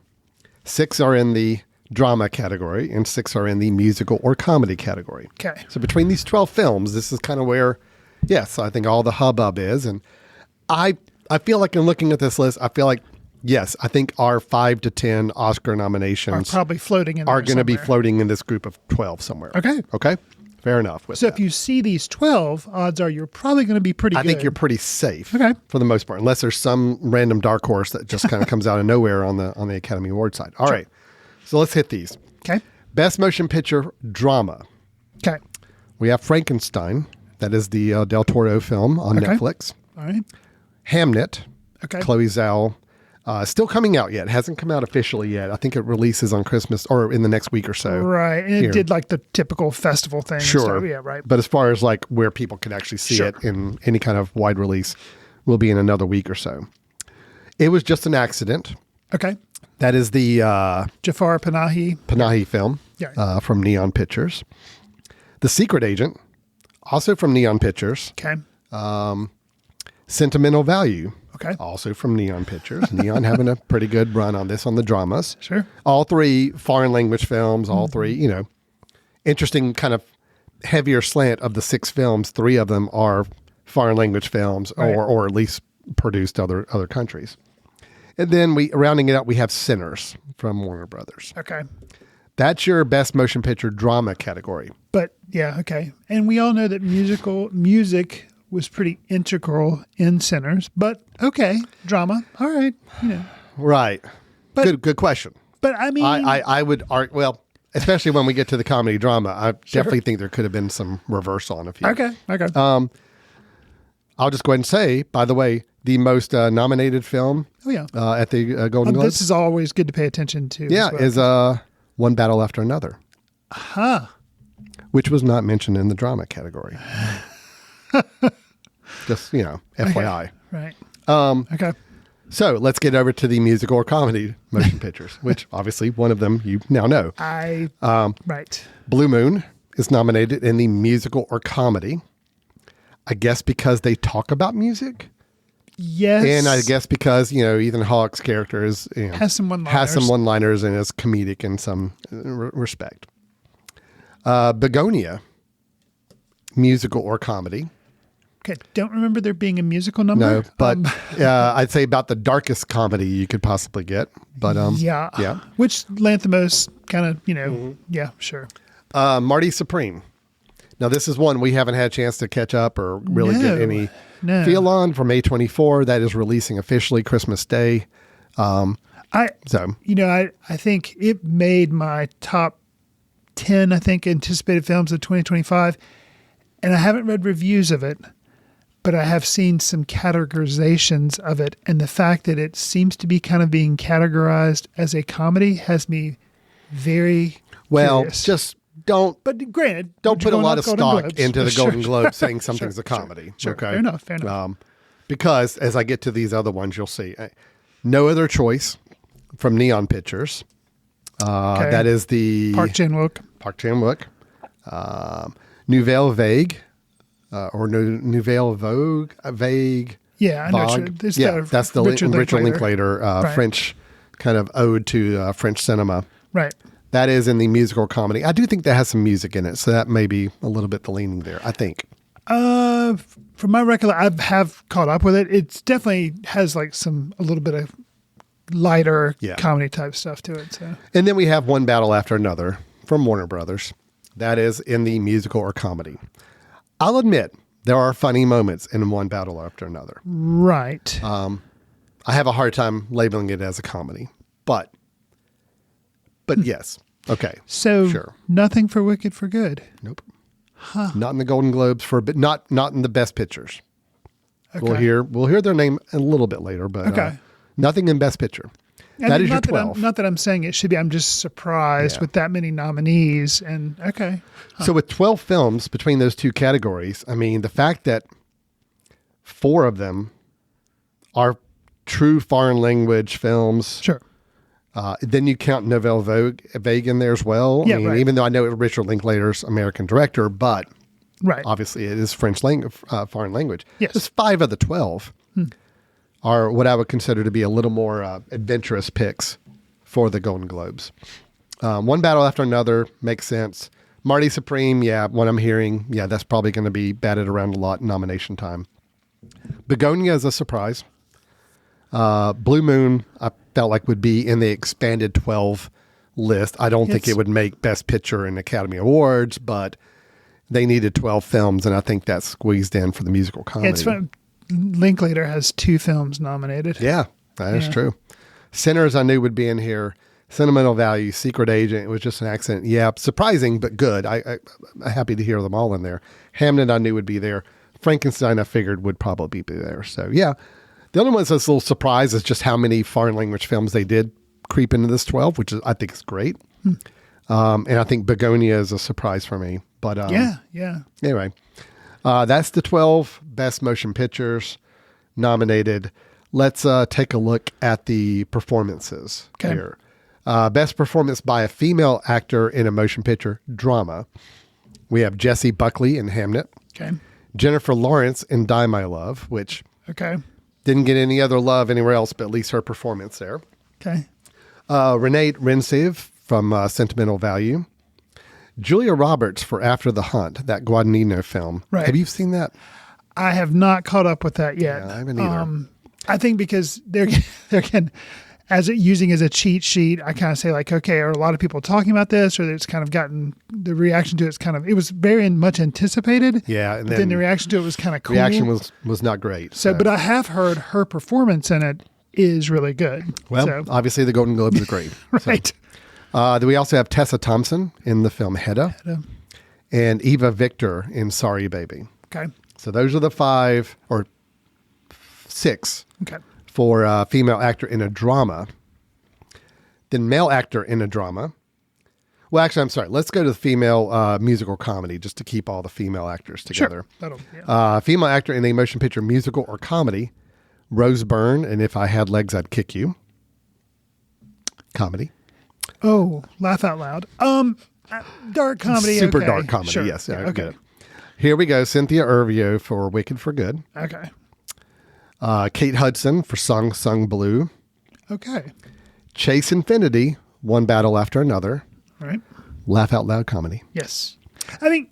6 are in the drama category, and 6 are in the musical or comedy category. Okay. So between these 12 films, this is kind of where, I think all the hubbub is. And I feel like in looking at this list, I feel like, I think our 5 to 10 Oscar nominations are probably floating in there are going to be floating in this group of 12 somewhere. Okay. Fair enough. So if you see these 12, odds are you're probably going to be pretty good. I think you're pretty safe for the most part, unless there's some random dark horse that just kind of comes out of nowhere on the Academy Award side. All right. So let's hit these. Okay. Best Motion Picture Drama. Okay. We have Frankenstein. That is the Del Toro film on Netflix. All right. Hamnet. Okay. Chloe Zhao. Still coming out yet. Hasn't come out officially yet. I think it releases on Christmas or in the next week or so. Right. And it did like the typical festival thing. Sure. So, yeah, right. But as far as like where people can actually see it in any kind of wide release will be in another week or so. It Was Just an Accident. Okay. That is the Jafar Panahi film from Neon Pictures. The Secret Agent, also from Neon Pictures. Okay. Sentimental Value. Okay. Also from Neon Pictures. Neon having a pretty good run on this on the dramas. Sure. All 3 foreign language films, all 3, interesting kind of heavier slant of the 6 films. 3 of them are foreign language films or at least produced other countries. And then rounding it out, we have Sinners from Warner Brothers. Okay. That's your Best Motion Picture Drama category. But okay. And we all know that music was pretty integral in Sinners, but okay, drama. All right, Right. But- good question. But I mean, I would argue, well, especially when we get to the comedy drama, I definitely think there could have been some reversal on a few. Okay. I'll just go ahead and say, by the way, the most nominated film at the Golden Globes. This is always good to pay attention to. Yeah, as well. is One Battle After Another. Which was not mentioned in the drama category. Just, FYI. Right. Okay. So let's get over to the musical or comedy motion pictures, which obviously one of them you now know. Right. Blue Moon is nominated in the musical or comedy. I guess because they talk about music. Yes. And I guess because, Ethan Hawke's character is, has some one-liners. Has some one-liners and is comedic in some respect. Begonia, musical or comedy. Okay, don't remember there being a musical number. No, but I'd say about the darkest comedy you could possibly get. But yeah. Which Lanthimos kind of, yeah, sure. Marty Supreme. Now, this is one we haven't had a chance to catch up or really get any feel on for May 24. That is releasing officially Christmas Day. I think it made my top 10, anticipated films of 2025. And I haven't read reviews of it, but I have seen some categorizations of it. And the fact that it seems to be kind of being categorized as a comedy has me very curious. Just don't. But granted, don't put a lot of stock Globes. into the Golden Globes saying something's a comedy. Sure. Okay, Fair enough. Because as I get to these other ones, you'll see No Other Choice from Neon Pictures. That is the Park Chan-wook. Nouvelle Vague, or Nouvelle Vogue, Vague. Yeah, I know. That's the Richard Linklater right. French kind of ode to French cinema. Right. That is in the musical comedy. I do think that has some music in it, so that may be a little bit the leaning there, I think. From my recollection, I have caught up with it. It definitely has like a little bit of lighter comedy type stuff to it. So. And then we have One Battle After Another from Warner Brothers. That is in the musical or comedy. I'll admit there are funny moments in One Battle After Another. Right. I have a hard time labeling it as a comedy, but yes. Okay. So sure. Nothing for Wicked for Good. Nope. Not in the Golden Globes but not in the Best Pictures. Okay. We'll hear their name a little bit later, but nothing in Best Picture. That is your 12. Not that I'm saying it should be. I'm just surprised with that many nominees. And So with 12 films between those two categories, I mean, the fact that 4 of them are true foreign language films. Sure. Then you count Nouvelle Vague in there as well. Yeah, I mean, right. even though I know Richard Linklater's American director, but obviously it is French foreign language. Yes. Just 5 of the 12 are what I would consider to be a little more adventurous picks for the Golden Globes. One Battle After Another makes sense. Marty Supreme, what I'm hearing, that's probably going to be batted around a lot in nomination time. Begonia is a surprise. Blue Moon, I felt like would be in the expanded 12 list. I don't think it would make Best Picture in Academy Awards, but they needed 12 films, and I think that's squeezed in for the musical comedy. It's fun. Linklater has 2 films nominated. Yeah, that is true. Sinners I knew would be in here. Sentimental Value, Secret Agent, it was just an accident. Yeah, surprising, but good. I'm happy to hear them all in there. Hamnet I knew would be there. Frankenstein I figured would probably be there. So, yeah. The only one that's a little surprised is just how many foreign language films they did creep into this 12, which I think is great. And I think Begonia is a surprise for me. But anyway, that's the 12 Best Motion Pictures nominated. Let's take a look at the performances here. Best performance by a female actor in a motion picture drama. We have Jessie Buckley in Hamnet. Okay. Jennifer Lawrence in Die My Love, which didn't get any other love anywhere else, but at least her performance there. Okay. Renee Rensiv from Sentimental Value. Julia Roberts for After the Hunt, that Guadagnino film. Right. Have you seen that? I have not caught up with that yet. Yeah, I haven't either. I think because they're again, using as a cheat sheet, I kind of say like, okay, are a lot of people talking about this, or it's kind of gotten the reaction to it was very much anticipated. Yeah, and then the reaction to it was kind of cool. Reaction was not great. So, but I have heard her performance in it is really good. Well, obviously the Golden Globes are great. Right. Then we also have Tessa Thompson in the film Hedda. And Eva Victor in Sorry Baby. Okay. So those are the 5 or 6 for female actor in a drama. Then male actor in a drama. Well, actually, I'm sorry. Let's go to the female musical comedy just to keep all the female actors together. Sure. Female actor in a motion picture musical or comedy. Rose Byrne, and If I Had Legs, I'd Kick You. Comedy. Oh, laugh out loud. Dark comedy. Super okay. dark comedy, Sure. yes. Yeah, okay. Here we go. Cynthia Erivo for Wicked for Good. Okay. Kate Hudson for Song Sung Blue. Okay. Chase Infinity, One Battle After Another. Right. Laugh out loud comedy. Yes. I think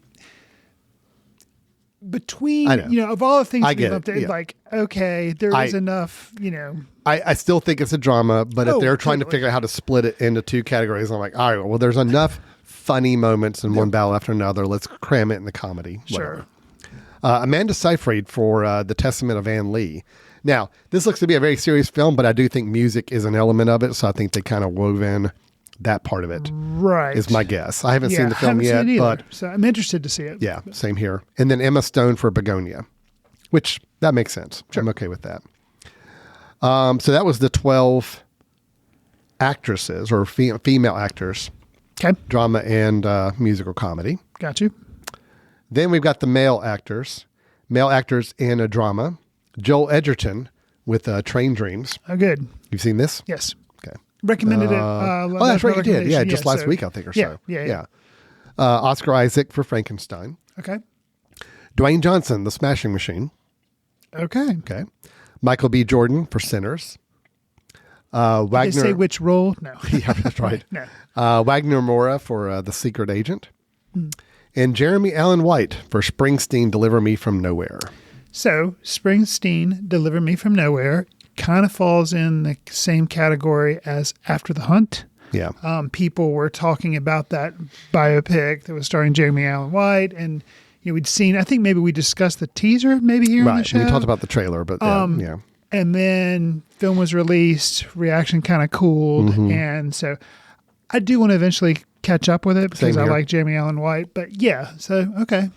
between, of all the things I we get loved, it, yeah. like, okay, there is enough, I still think it's a drama, but if they're trying to totally. figure out how to split it into 2 categories, I'm like, all right, well, there's enough funny moments in One Battle After Another. Let's cram it in the comedy. Sure. Amanda Seyfried for The Testament of Anne Lee. Now, this looks to be a very serious film, but I do think music is an element of it, so I think they kind of wove in that part of it. Right. Is my guess. I haven't seen the film I yet, haven't seen it either, but so I'm interested to see it. yeah, same here. And then Emma Stone for Begonia, which that makes sense. Sure. I'm okay with that. So that was the 12 actresses or female actors. Okay. Drama and musical comedy. Got you. Then we've got the male actors. Male actors in a drama. Joel Edgerton with Train Dreams. Oh, good. You've seen this? Yes. Okay. Recommended it. That's right, you did. Yeah, just last week, I think, or so. Yeah. Oscar Isaac for Frankenstein. Okay. Dwayne Johnson, The Smashing Machine. Okay. Okay. Michael B. Jordan for Sinners. Wagner. Did they say which role? No. Yeah, that's right. No. Wagner Moura for The Secret Agent. And Jeremy Allen White for Springsteen, Deliver Me from Nowhere. So Springsteen, Deliver Me from Nowhere, kind of falls in the same category as After the Hunt. Yeah. People were talking about that biopic that was starring Jeremy Allen White, and we'd seen, I think maybe we discussed the teaser maybe here on the show. We talked about the trailer, but yeah. And then film was released, reaction kind of cooled, and so I do want to eventually catch up with it because I like Jeremy Allen White. But yeah, so okay.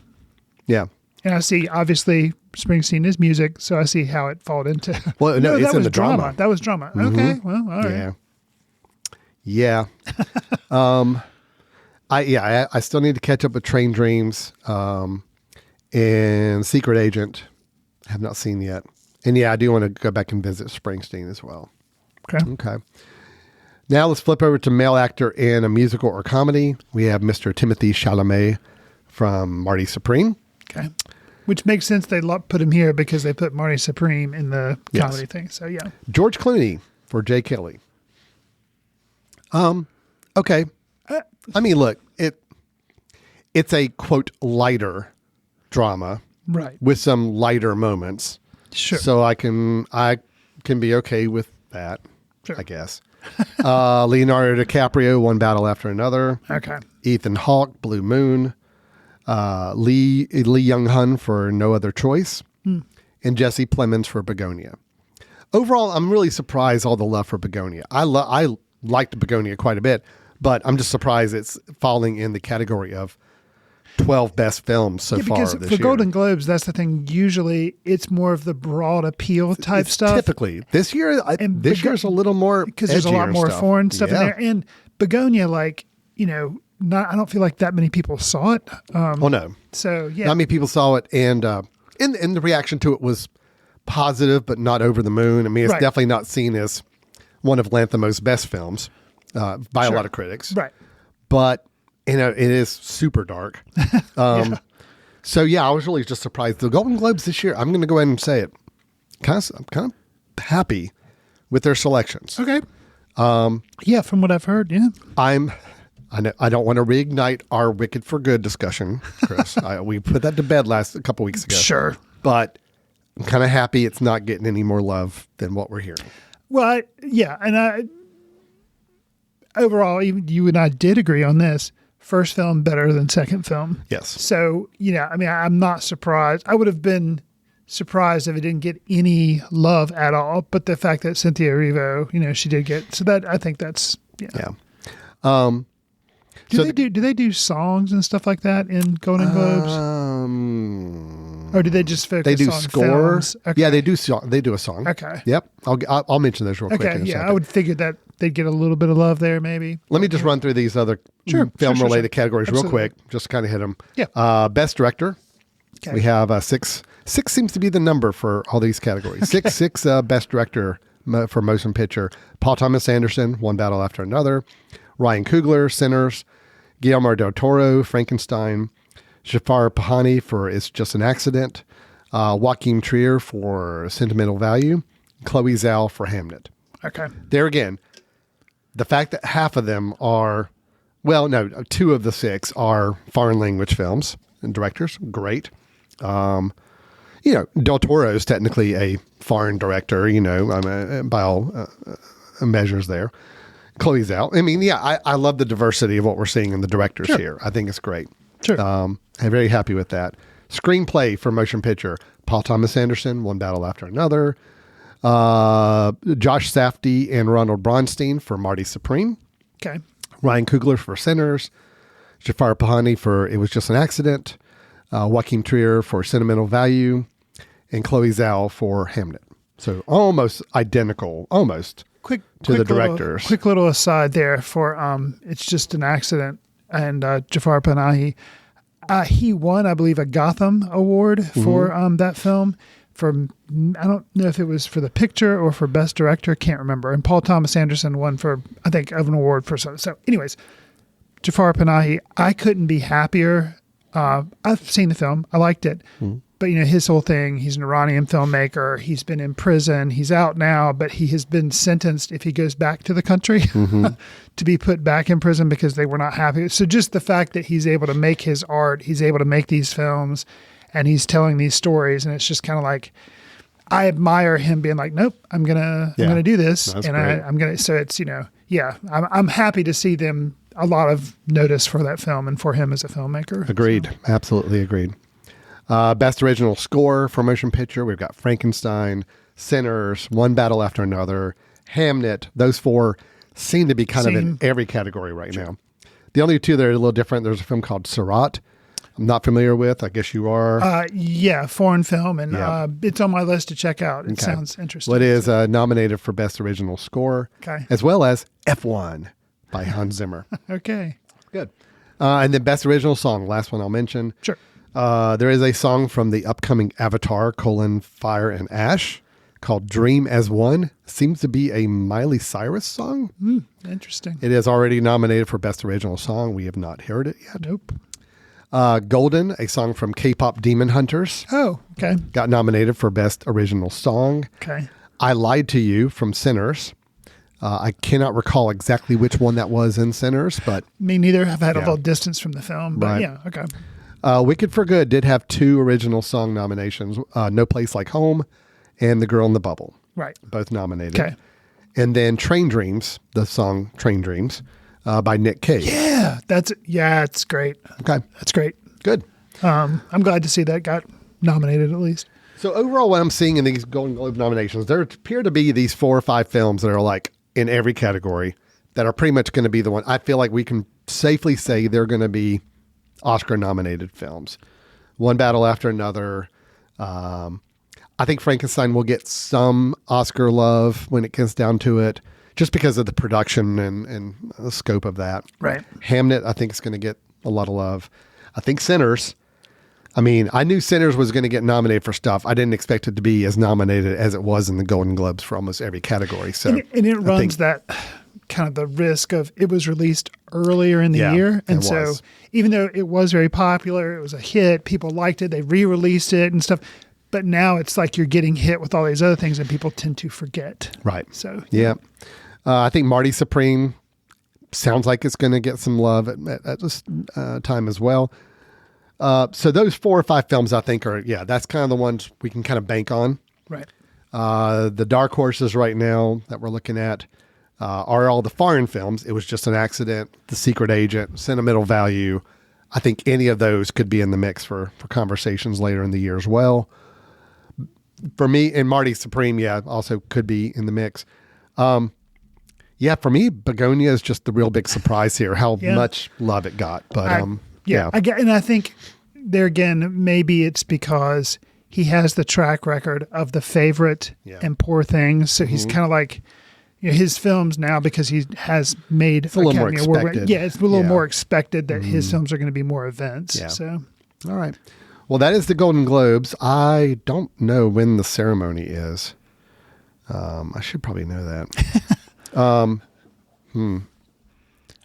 Yeah. And I see, obviously, Springsteen is music, so I see how it followed into. Well, no, it's that in was the drama. That was drama. Okay, well, all right. Yeah. I still need to catch up with Train Dreams and Secret Agent. I have not seen yet. And I do want to go back and visit Springsteen as well. Okay. Now let's flip over to male actor in a musical or comedy. We have Mr. Timothy Chalamet from Marty Supreme. Okay. Which makes sense. They put him here because they put Marty Supreme in the comedy thing. So yeah. George Clooney for Jay Kelly. Okay. I mean, look, it's a quote lighter drama, right, with some lighter moments. Sure. So I can be okay with that. Sure. I guess. Leonardo DiCaprio, One Battle After Another. Okay. Ethan Hawke, Blue Moon. Lee Young-hun for No Other Choice. And Jesse Plemons for Begonia. Overall, I'm really surprised all the love for Begonia. I liked Begonia quite a bit, but I'm just surprised it's falling in the category of 12 best films so far this year. For Golden Globes, that's the thing. Usually, it's more of the broad appeal type stuff. Typically, this year, year's a little more because there's a lot more foreign stuff in there. And Begonia, I don't feel like that many people saw it. No. So yeah, not many people saw it, and the reaction to it was positive, but not over the moon. I mean, it's definitely not seen as one of Lanthimos' best films by a lot of critics. Right. But it is super dark. So yeah, I was really just surprised. The Golden Globes this year, I'm going to go ahead and say it. I'm kind of happy with their selections. Okay. Yeah, from what I've heard, yeah. I don't want to reignite our Wicked for Good discussion, Chris. We put that to bed a couple weeks ago. Sure. But I'm kind of happy it's not getting any more love than what we're hearing. Well, overall, even you and I did agree on this. First film better than second film. Yes. So, I'm not surprised. I would have been surprised if it didn't get any love at all. But the fact that Cynthia Erivo, she did get, so that I think that's, Yeah. Do they do songs and stuff like that in Golden Globes? Or do they just focus they do on score? films? Okay. Yeah, they do a song. Okay. Yep. I'll mention those real quick in a second. I would figure that they'd get a little bit of love there, maybe. Let me just run through these other film-related categories real quick, just to kind of hit them. Yeah. Best Director. Okay. We have six. Six seems to be the number for all these categories. Six Best Director for Motion Picture. Paul Thomas Anderson, One Battle After Another. Ryan Coogler, Sinners. Guillermo del Toro, Frankenstein. Jafar Pahani for It's Just an Accident. Joaquin Trier for Sentimental Value. Chloe Zhao for Hamnet. Okay. There again, the fact that half of them are, two of the six are foreign language films and directors. Great. Del Toro is technically a foreign director, by all measures there. Chloe Zhao. I love the diversity of what we're seeing in the directors here. I think it's great. Sure. I'm very happy with that. Screenplay for Motion Picture. Paul Thomas Anderson, One Battle After Another. Josh Safdie and Ronald Bronstein for Marty Supreme. Okay. Ryan Coogler for Sinners. Jafar Pahani for It Was Just an Accident. Joaquin Trier for Sentimental Value. And Chloe Zhao for Hamnet. So almost identical, to the directors. Quick little aside there for It's Just an Accident and Jafar Panahi. He won, I believe, a Gotham Award for that film. I don't know if it was for the picture or for Best Director, can't remember. And Paul Thomas Anderson won for, I think, an award for something. So anyways, Jafar Panahi, I couldn't be happier. I've seen the film. I liked it. But, his whole thing, he's an Iranian filmmaker. He's been in prison. He's out now, but he has been sentenced, if he goes back to the country, to be put back in prison because they were not happy. So just the fact that he's able to make his art, he's able to make these films, and he's telling these stories, and it's just kind of like, I admire him being like, nope, I'm gonna do this. That's and great. I'm going to, so it's, I'm happy to see them, a lot of notice for that film and for him as a filmmaker. Agreed. So. Absolutely agreed. Best Original Score for Motion Picture. We've got Frankenstein, Sinners, One Battle After Another, Hamnet. Those four seem to be kind of in every category right now. The only two that are a little different, there's a film called Surat. I'm not familiar with. I guess you are. Foreign film, and it's on my list to check out. It sounds interesting. Well, it is nominated for Best Original Score, as well as F1 by Hans Zimmer. Okay. Good. And then Best Original Song, last one I'll mention. Sure. There is a song from the upcoming Avatar, Fire and Ash, called Dream as One. Seems to be a Miley Cyrus song. Interesting. It is already nominated for Best Original Song. We have not heard it yet. Nope. Golden, a song from K-pop Demon Hunters. Oh, okay. Got nominated for Best Original Song. Okay. I Lied to You from Sinners. I cannot recall exactly which one that was in Sinners, but... Me neither. I've had a little distance from the film, but right. Okay. Wicked for Good did have 2 original song nominations, No Place Like Home and The Girl in the Bubble. Right. Both nominated. Okay. And then Train Dreams, the song Train Dreams, by Nick Cave. Yeah, it's great. Okay. That's great. Good. I'm glad to see that got nominated at least. So overall, what I'm seeing in these Golden Globe nominations, there appear to be these 4 or 5 films that are like in every category that are pretty much going to be the one. I feel like we can safely say they're going to be Oscar-nominated films. One Battle After Another. I think Frankenstein will get some Oscar love when it comes down to it, just because of the production and the scope of that. Right. Hamnet, I think, is going to get a lot of love. I think Sinners. I mean, I knew Sinners was going to get nominated for stuff. I didn't expect it to be as nominated as it was in the Golden Globes for almost every category. So, and it runs that kind of the risk of it was released earlier in the year. And so even though it was very popular, it was a hit, people liked it, they re-released it and stuff. But now it's like you're getting hit with all these other things and people tend to forget. Right. So, yeah. I think Marty Supreme sounds like it's going to get some love at this time as well. So those 4 or 5 films I think are, that's kind of the ones we can kind of bank on. Right. The dark horses right now that we're looking at are all the foreign films. It was just an accident, The Secret Agent, Sentimental Value. I think any of those could be in the mix for conversations later in the year as well. For me, and Marty Supreme, also could be in the mix. For me, Begonia is just the real big surprise here, how much love it got. But and I think there again, maybe it's because he has the track record of The Favorite and Poor Things. So he's kind of like, his films now, because he has made it's a little more expected. It's a little more expected that his films are going to be more events. Yeah. So, all right. Well, that is the Golden Globes. I don't know when the ceremony is. I should probably know that.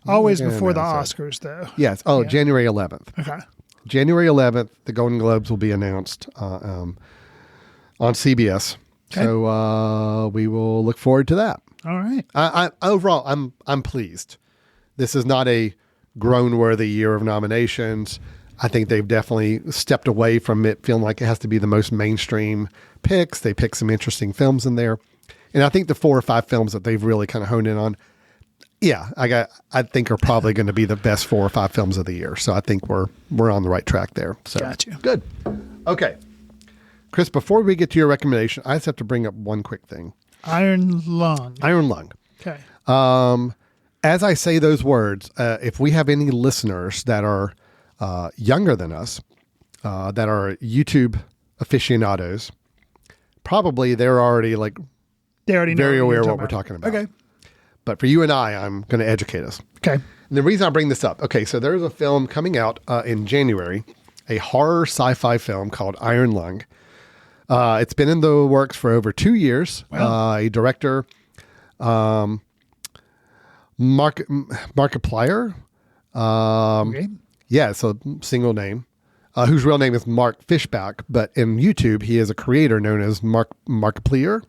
Always before the Oscars, though. Yes. Oh, yeah. January 11th. Okay. January 11th, the Golden Globes will be announced on CBS. Okay. So we will look forward to that. All right. Overall, I'm pleased. This is not a groan-worthy year of nominations. I think they've definitely stepped away from it feeling like it has to be the most mainstream picks. They picked some interesting films in there. And I think the 4 or 5 films that they've really kind of honed in on, I think are probably going to be the best 4 or 5 films of the year. So I think we're on the right track there. So gotcha. Good. Okay. Chris, before we get to your recommendation, I just have to bring up one quick thing. Iron Lung. Okay. As I say those words, if we have any listeners that are younger than us, that are YouTube aficionados, probably they're already very aware of what we're talking about. Okay. But for you and I'm going to educate us. Okay. And the reason I bring this up, so there's a film coming out in January, a horror sci-fi film called Iron Lung. It's been in the works for over 2 years. Wow. A director, Markiplier. Okay. Yeah, so single name, whose real name is Mark Fishback, but in YouTube, he is a creator known as Markiplier.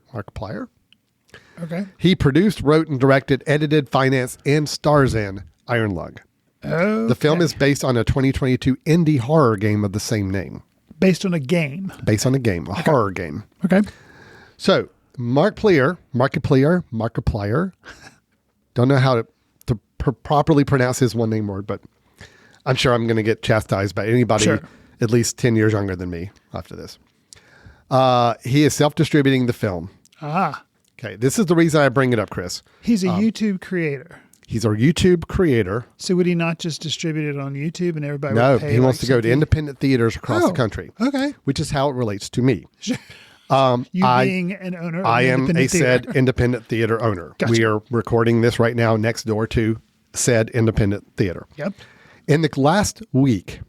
Okay. He produced, wrote, and directed, edited, financed, and stars in Iron Lung. Okay. The film is based on a 2022 indie horror game of the same name. Based on a game? Based on a game, a horror game. Okay. So, Markiplier, don't know how to properly pronounce his one name word, but I'm sure I'm going to get chastised by anybody at least 10 years younger than me after this. He is self-distributing the film. Okay, this is the reason I bring it up, Chris. He's a YouTube creator. He's a YouTube creator. So would he not just distribute it on YouTube and everybody would pay? No, he wants to go to independent theaters across the country. Okay. Which is how it relates to me. Sure. Being an owner of I am a theater. said independent theater owner. Gotcha. We are recording this right now next door to said independent theater. Yep. In the last week,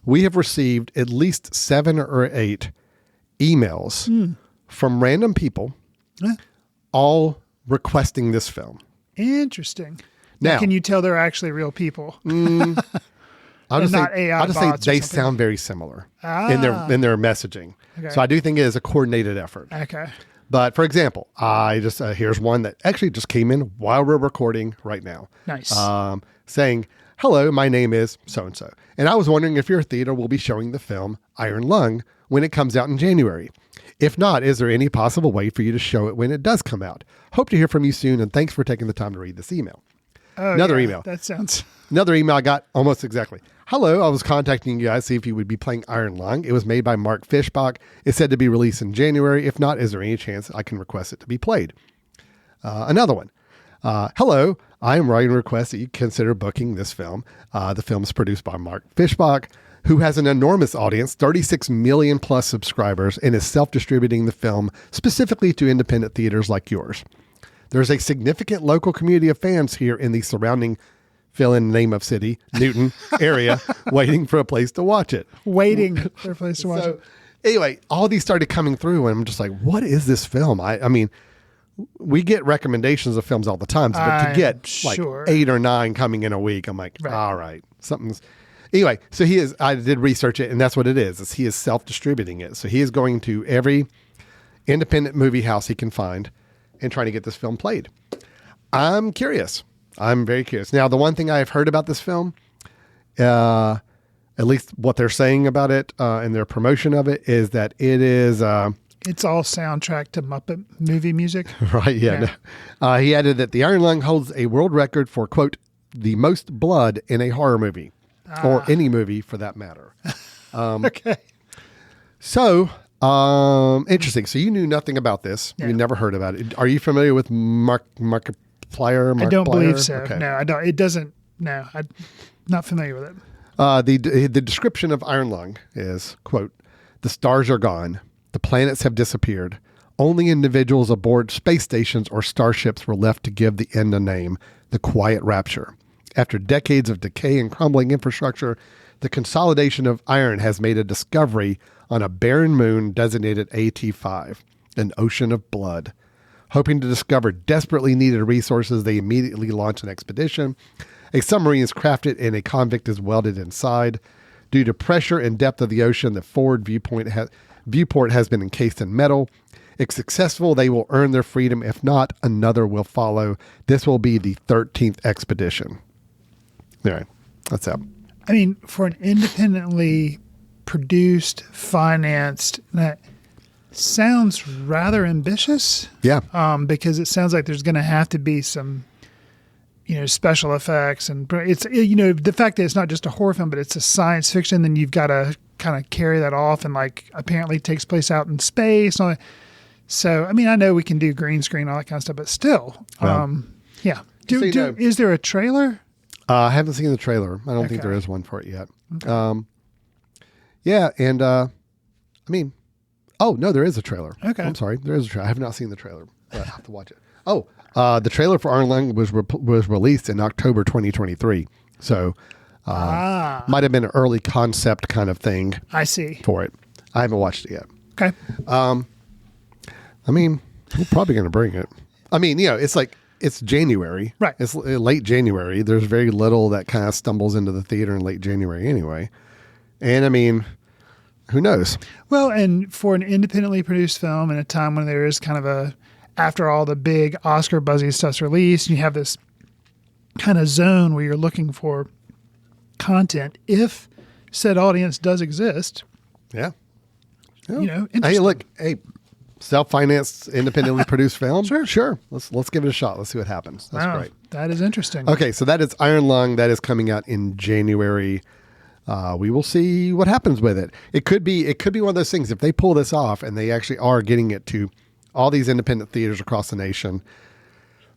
we have received at least 7 or 8 emails from random people, all requesting this film. Interesting. Now, can you tell they're actually real people? I'll just say they something. sound very similar in their messaging. Okay. So I do think it is a coordinated effort. Okay. But for example, I just here's one that actually just came in while we're recording right now. Nice. Saying, "Hello, my name is so-and-so. And I was wondering if your theater will be showing the film Iron Lung when it comes out in January. If not, is there any possible way for you to show it when it does come out? Hope to hear from you soon, and thanks for taking the time to read this email." Another email. That sounds... Another email I got almost exactly. "Hello, I was contacting you guys to see if you would be playing Iron Lung. It was made by Mark Fishbach. It's said to be released in January. If not, is there any chance I can request it to be played?" Another one. "Hello, I am writing a request that you consider booking this film. The film is produced by Mark Fishbach, who has an enormous audience, 36 million plus subscribers, and is self-distributing the film specifically to independent theaters like yours. There's a significant local community of fans here in the surrounding fill-in name of city, Newton area, waiting for a place to watch it." Waiting for a place to watch it. Anyway, all these started coming through, and I'm just like, what is this film? I mean, we get recommendations of films all the time, but to get like 8 or 9 coming in a week, I'm like, all right, something's... Anyway, so I did research it, and that's what it is he is self-distributing it. So he is going to every independent movie house he can find and trying to get this film played. I'm curious. I'm very curious. Now, the one thing I've heard about this film, at least what they're saying about it in their promotion of it, is that it is It's all soundtrack to Muppet movie music. Right, yeah. No. He added that the Iron Lung holds a world record for, quote, the most blood in a horror movie, or any movie for that matter. Okay. So, interesting. So you knew nothing about this. Yeah. You never heard about it. Are you familiar with Markiplier? I don't believe so. Okay. No, I don't. It doesn't. No, I'm not familiar with it. The description of Iron Lung is, quote, the stars are gone. The planets have disappeared. Only individuals aboard space stations or starships were left to give the end a name, the quiet rapture. After decades of decay and crumbling infrastructure, the consolidation of iron has made a discovery on a barren moon designated AT-5, an ocean of blood. Hoping to discover desperately needed resources, they immediately launch an expedition. A submarine is crafted and a convict is welded inside. Due to pressure and depth of the ocean, the forward viewport has been encased in metal. If successful, they will earn their freedom. If not, another will follow. This will be the 13th expedition. All right, that's up. I mean, for an independently produced, financed, that sounds rather ambitious. Yeah. Because it sounds like there's going to have to be some, special effects, and it's, the fact that it's not just a horror film, but it's a science fiction, then you've got to kind of carry that off, and apparently takes place out in space. And all that. So, I mean, I know we can do green screen, all that kind of stuff, but still, yeah. Is there a trailer? I haven't seen the trailer. I don't think there is one for it yet. Okay. Yeah, and I mean, no, there is a trailer. Okay. I'm sorry, there is a trailer. I have not seen the trailer, but I have to watch it. The trailer for Iron Lung was released in October 2023, so might have been an early concept kind of thing. I see. For it. I haven't watched it yet. Okay. I mean, we're probably going to bring it. I mean, it's January. Right. It's late January. There's very little that kind of stumbles into the theater in late January anyway. And I mean, who knows? Well, and for an independently produced film in a time when there is kind of after all the big Oscar buzzy stuff's released, you have this kind of zone where you're looking for content. If said audience does exist. Yeah. Interesting. Hey, self-financed, independently produced film? Sure. Let's give it a shot. Let's see what happens. That's great. That is interesting. Okay, so that is Iron Lung. That is coming out in January. We will see what happens with it. It could be one of those things. If they pull this off and they actually are getting it to all these independent theaters across the nation,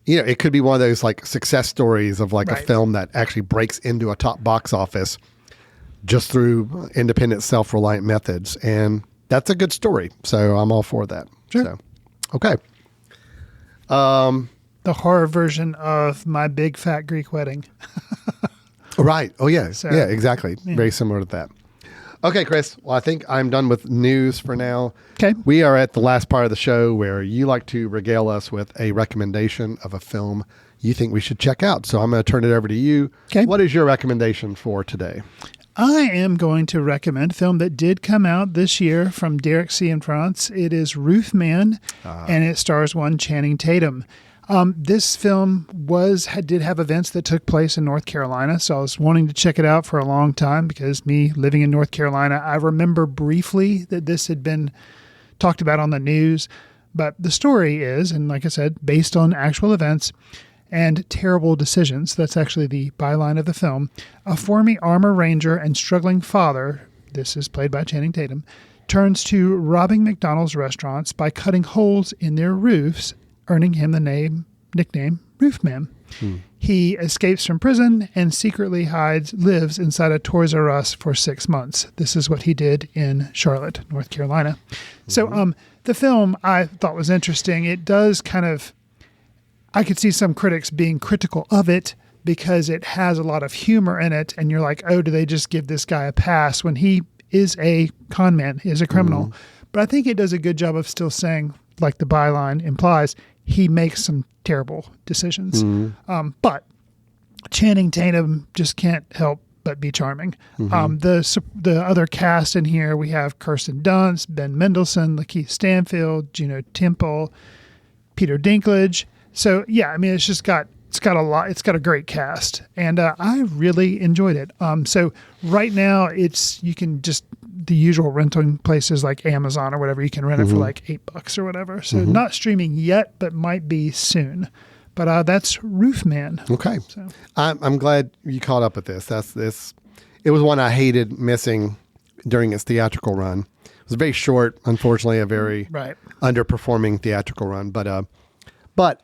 it could be one of those success stories of a film that actually breaks into a top box office just through independent, self-reliant methods. And that's a good story. So I'm all for that. Sure. So, okay. The horror version of My Big Fat Greek Wedding. Right. Oh, yeah. So, yeah, exactly. Yeah. Very similar to that. Okay, Chris. Well, I think I'm done with news for now. Okay. We are at the last part of the show where you like to regale us with a recommendation of a film you think we should check out. So I'm going to turn it over to you. Okay. What is your recommendation for today? I am going to recommend a film that did come out this year from Derek C. in France. It is Roofman, and it stars one Channing Tatum. This film did have events that took place in North Carolina, so I was wanting to check it out for a long time because me living in North Carolina, I remember briefly that this had been talked about on the news, but the story is, and like I said, based on actual events and terrible decisions. That's actually the byline of the film. A former armor ranger and struggling father, this is played by Channing Tatum, turns to robbing McDonald's restaurants by cutting holes in their roofs, earning him the nickname Roofman. He escapes from prison and secretly lives inside a Toys R Us for 6 months. This is what he did in Charlotte, North Carolina. So the film I thought was interesting. It does I could see some critics being critical of it because it has a lot of humor in it. And you're like, oh, do they just give this guy a pass when he is a con man, he is a criminal? But I think it does a good job of still saying, like the byline implies, he makes some terrible decisions. But Channing Tatum just can't help but be charming. The other cast in here, we have Kirsten Dunst, Ben Mendelsohn, Lakeith Stanfield, Juno Temple, Peter Dinklage. So yeah, I mean, it's got a lot. It's got a great cast, and I really enjoyed it. So right now, you can just the usual renting places like Amazon or whatever. You can rent it for like $8 or whatever. So not streaming yet, but might be soon. But that's Roofman. Okay. So. I'm glad you caught up with this. It was one I hated missing during its theatrical run. It was very short, unfortunately, a very underperforming theatrical run. But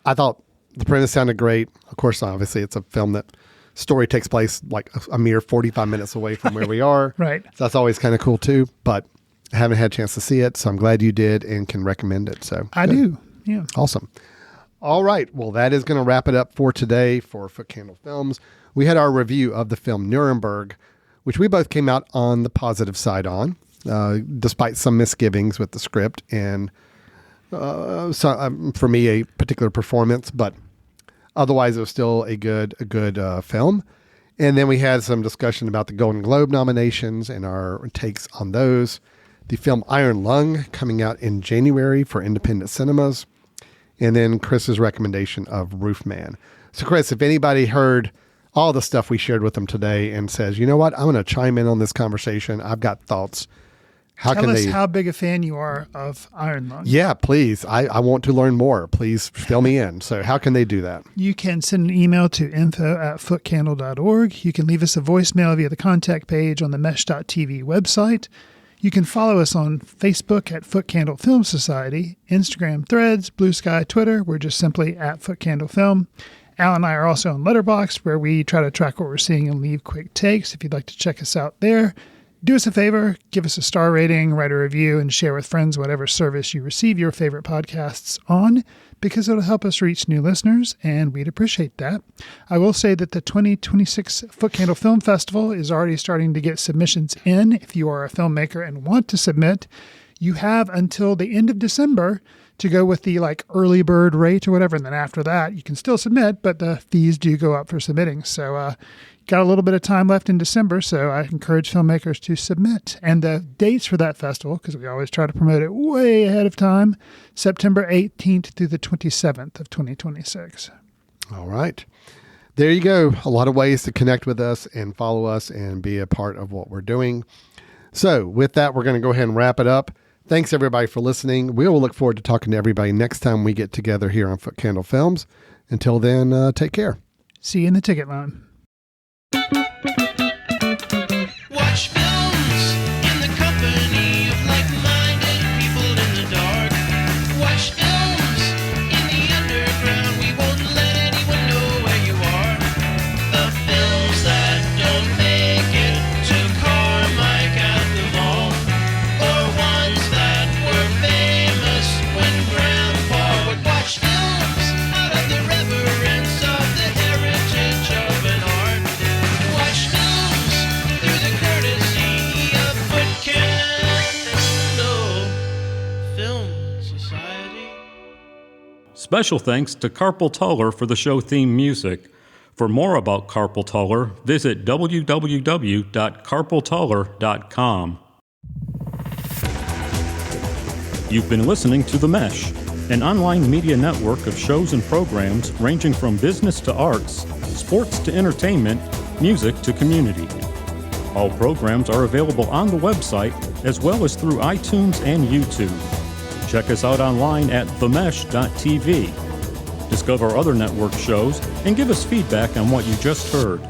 I thought the premise sounded great. Of course, obviously, it's a film that story takes place like a mere 45 minutes away from where we are. Right. So that's always kind of cool too. But I haven't had a chance to see it, so I'm glad you did and can recommend it. So I do. Yeah. Awesome. All right. Well, that is going to wrap it up for today for Foot Candle Films. We had our review of the film Nuremberg, which we both came out on the positive side on, despite some misgivings with the script and for me, a particular performance, but otherwise it was still a good film. And then we had some discussion about the Golden Globe nominations and our takes on those. The film Iron Lung coming out in January for independent cinemas. And then Chris's recommendation of Roofman. So Chris, if anybody heard all the stuff we shared with them today and says, you know what, I'm going to chime in on this conversation. I've got thoughts. Tell us how big a fan you are of Iron Lung. Yeah, please. I want to learn more. Please fill me in. So how can they do that? You can send an email to info@footcandle.org. You can leave us a voicemail via the contact page on the mesh.tv website. You can follow us on Facebook at Foot Candle Film Society, Instagram, Threads, Blue Sky, Twitter. We're just simply at Foot Candle Film. Al and I are also on Letterboxd, where we try to track what we're seeing and leave quick takes. If you'd like to check us out there, do us a favor, give us a star rating, write a review, and share with friends whatever service you receive your favorite podcasts on, because it'll help us reach new listeners, and we'd appreciate that. I will say that the 2026 Foot Candle Film Festival is already starting to get submissions in. If you are a filmmaker and want to submit, you have until the end of December to go with the early bird rate or whatever, and then after that, you can still submit, but the fees do go up for submitting. So got a little bit of time left in December, so I encourage filmmakers to submit. And the dates for that festival, because we always try to promote it way ahead of time, September 18th through the 27th of 2026. All right. There you go. A lot of ways to connect with us and follow us and be a part of what we're doing. So with that, we're going to go ahead and wrap it up. Thanks, everybody, for listening. We will look forward to talking to everybody next time we get together here on Foot Candle Films. Until then, take care. See you in the ticket line. Watch films in the company of like-minded people in the dark. Watch films in the underground. We won't let anyone know where you are. The films that don't make it to Carmike at the mall, or ones that were famous when Grandpa would watch films out of the reverence of the heritage of an art. Watch films through the courtesy of Foot Candle Film Society. Special thanks to Carpal Tuller for the show theme music. For more about Carpal Tuller, visit www.carpaltuller.com. You've been listening to The Mesh, an online media network of shows and programs ranging from business to arts, sports to entertainment, music to community. All programs are available on the website as well as through iTunes and YouTube. Check us out online at themesh.tv. Discover other network shows and give us feedback on what you just heard.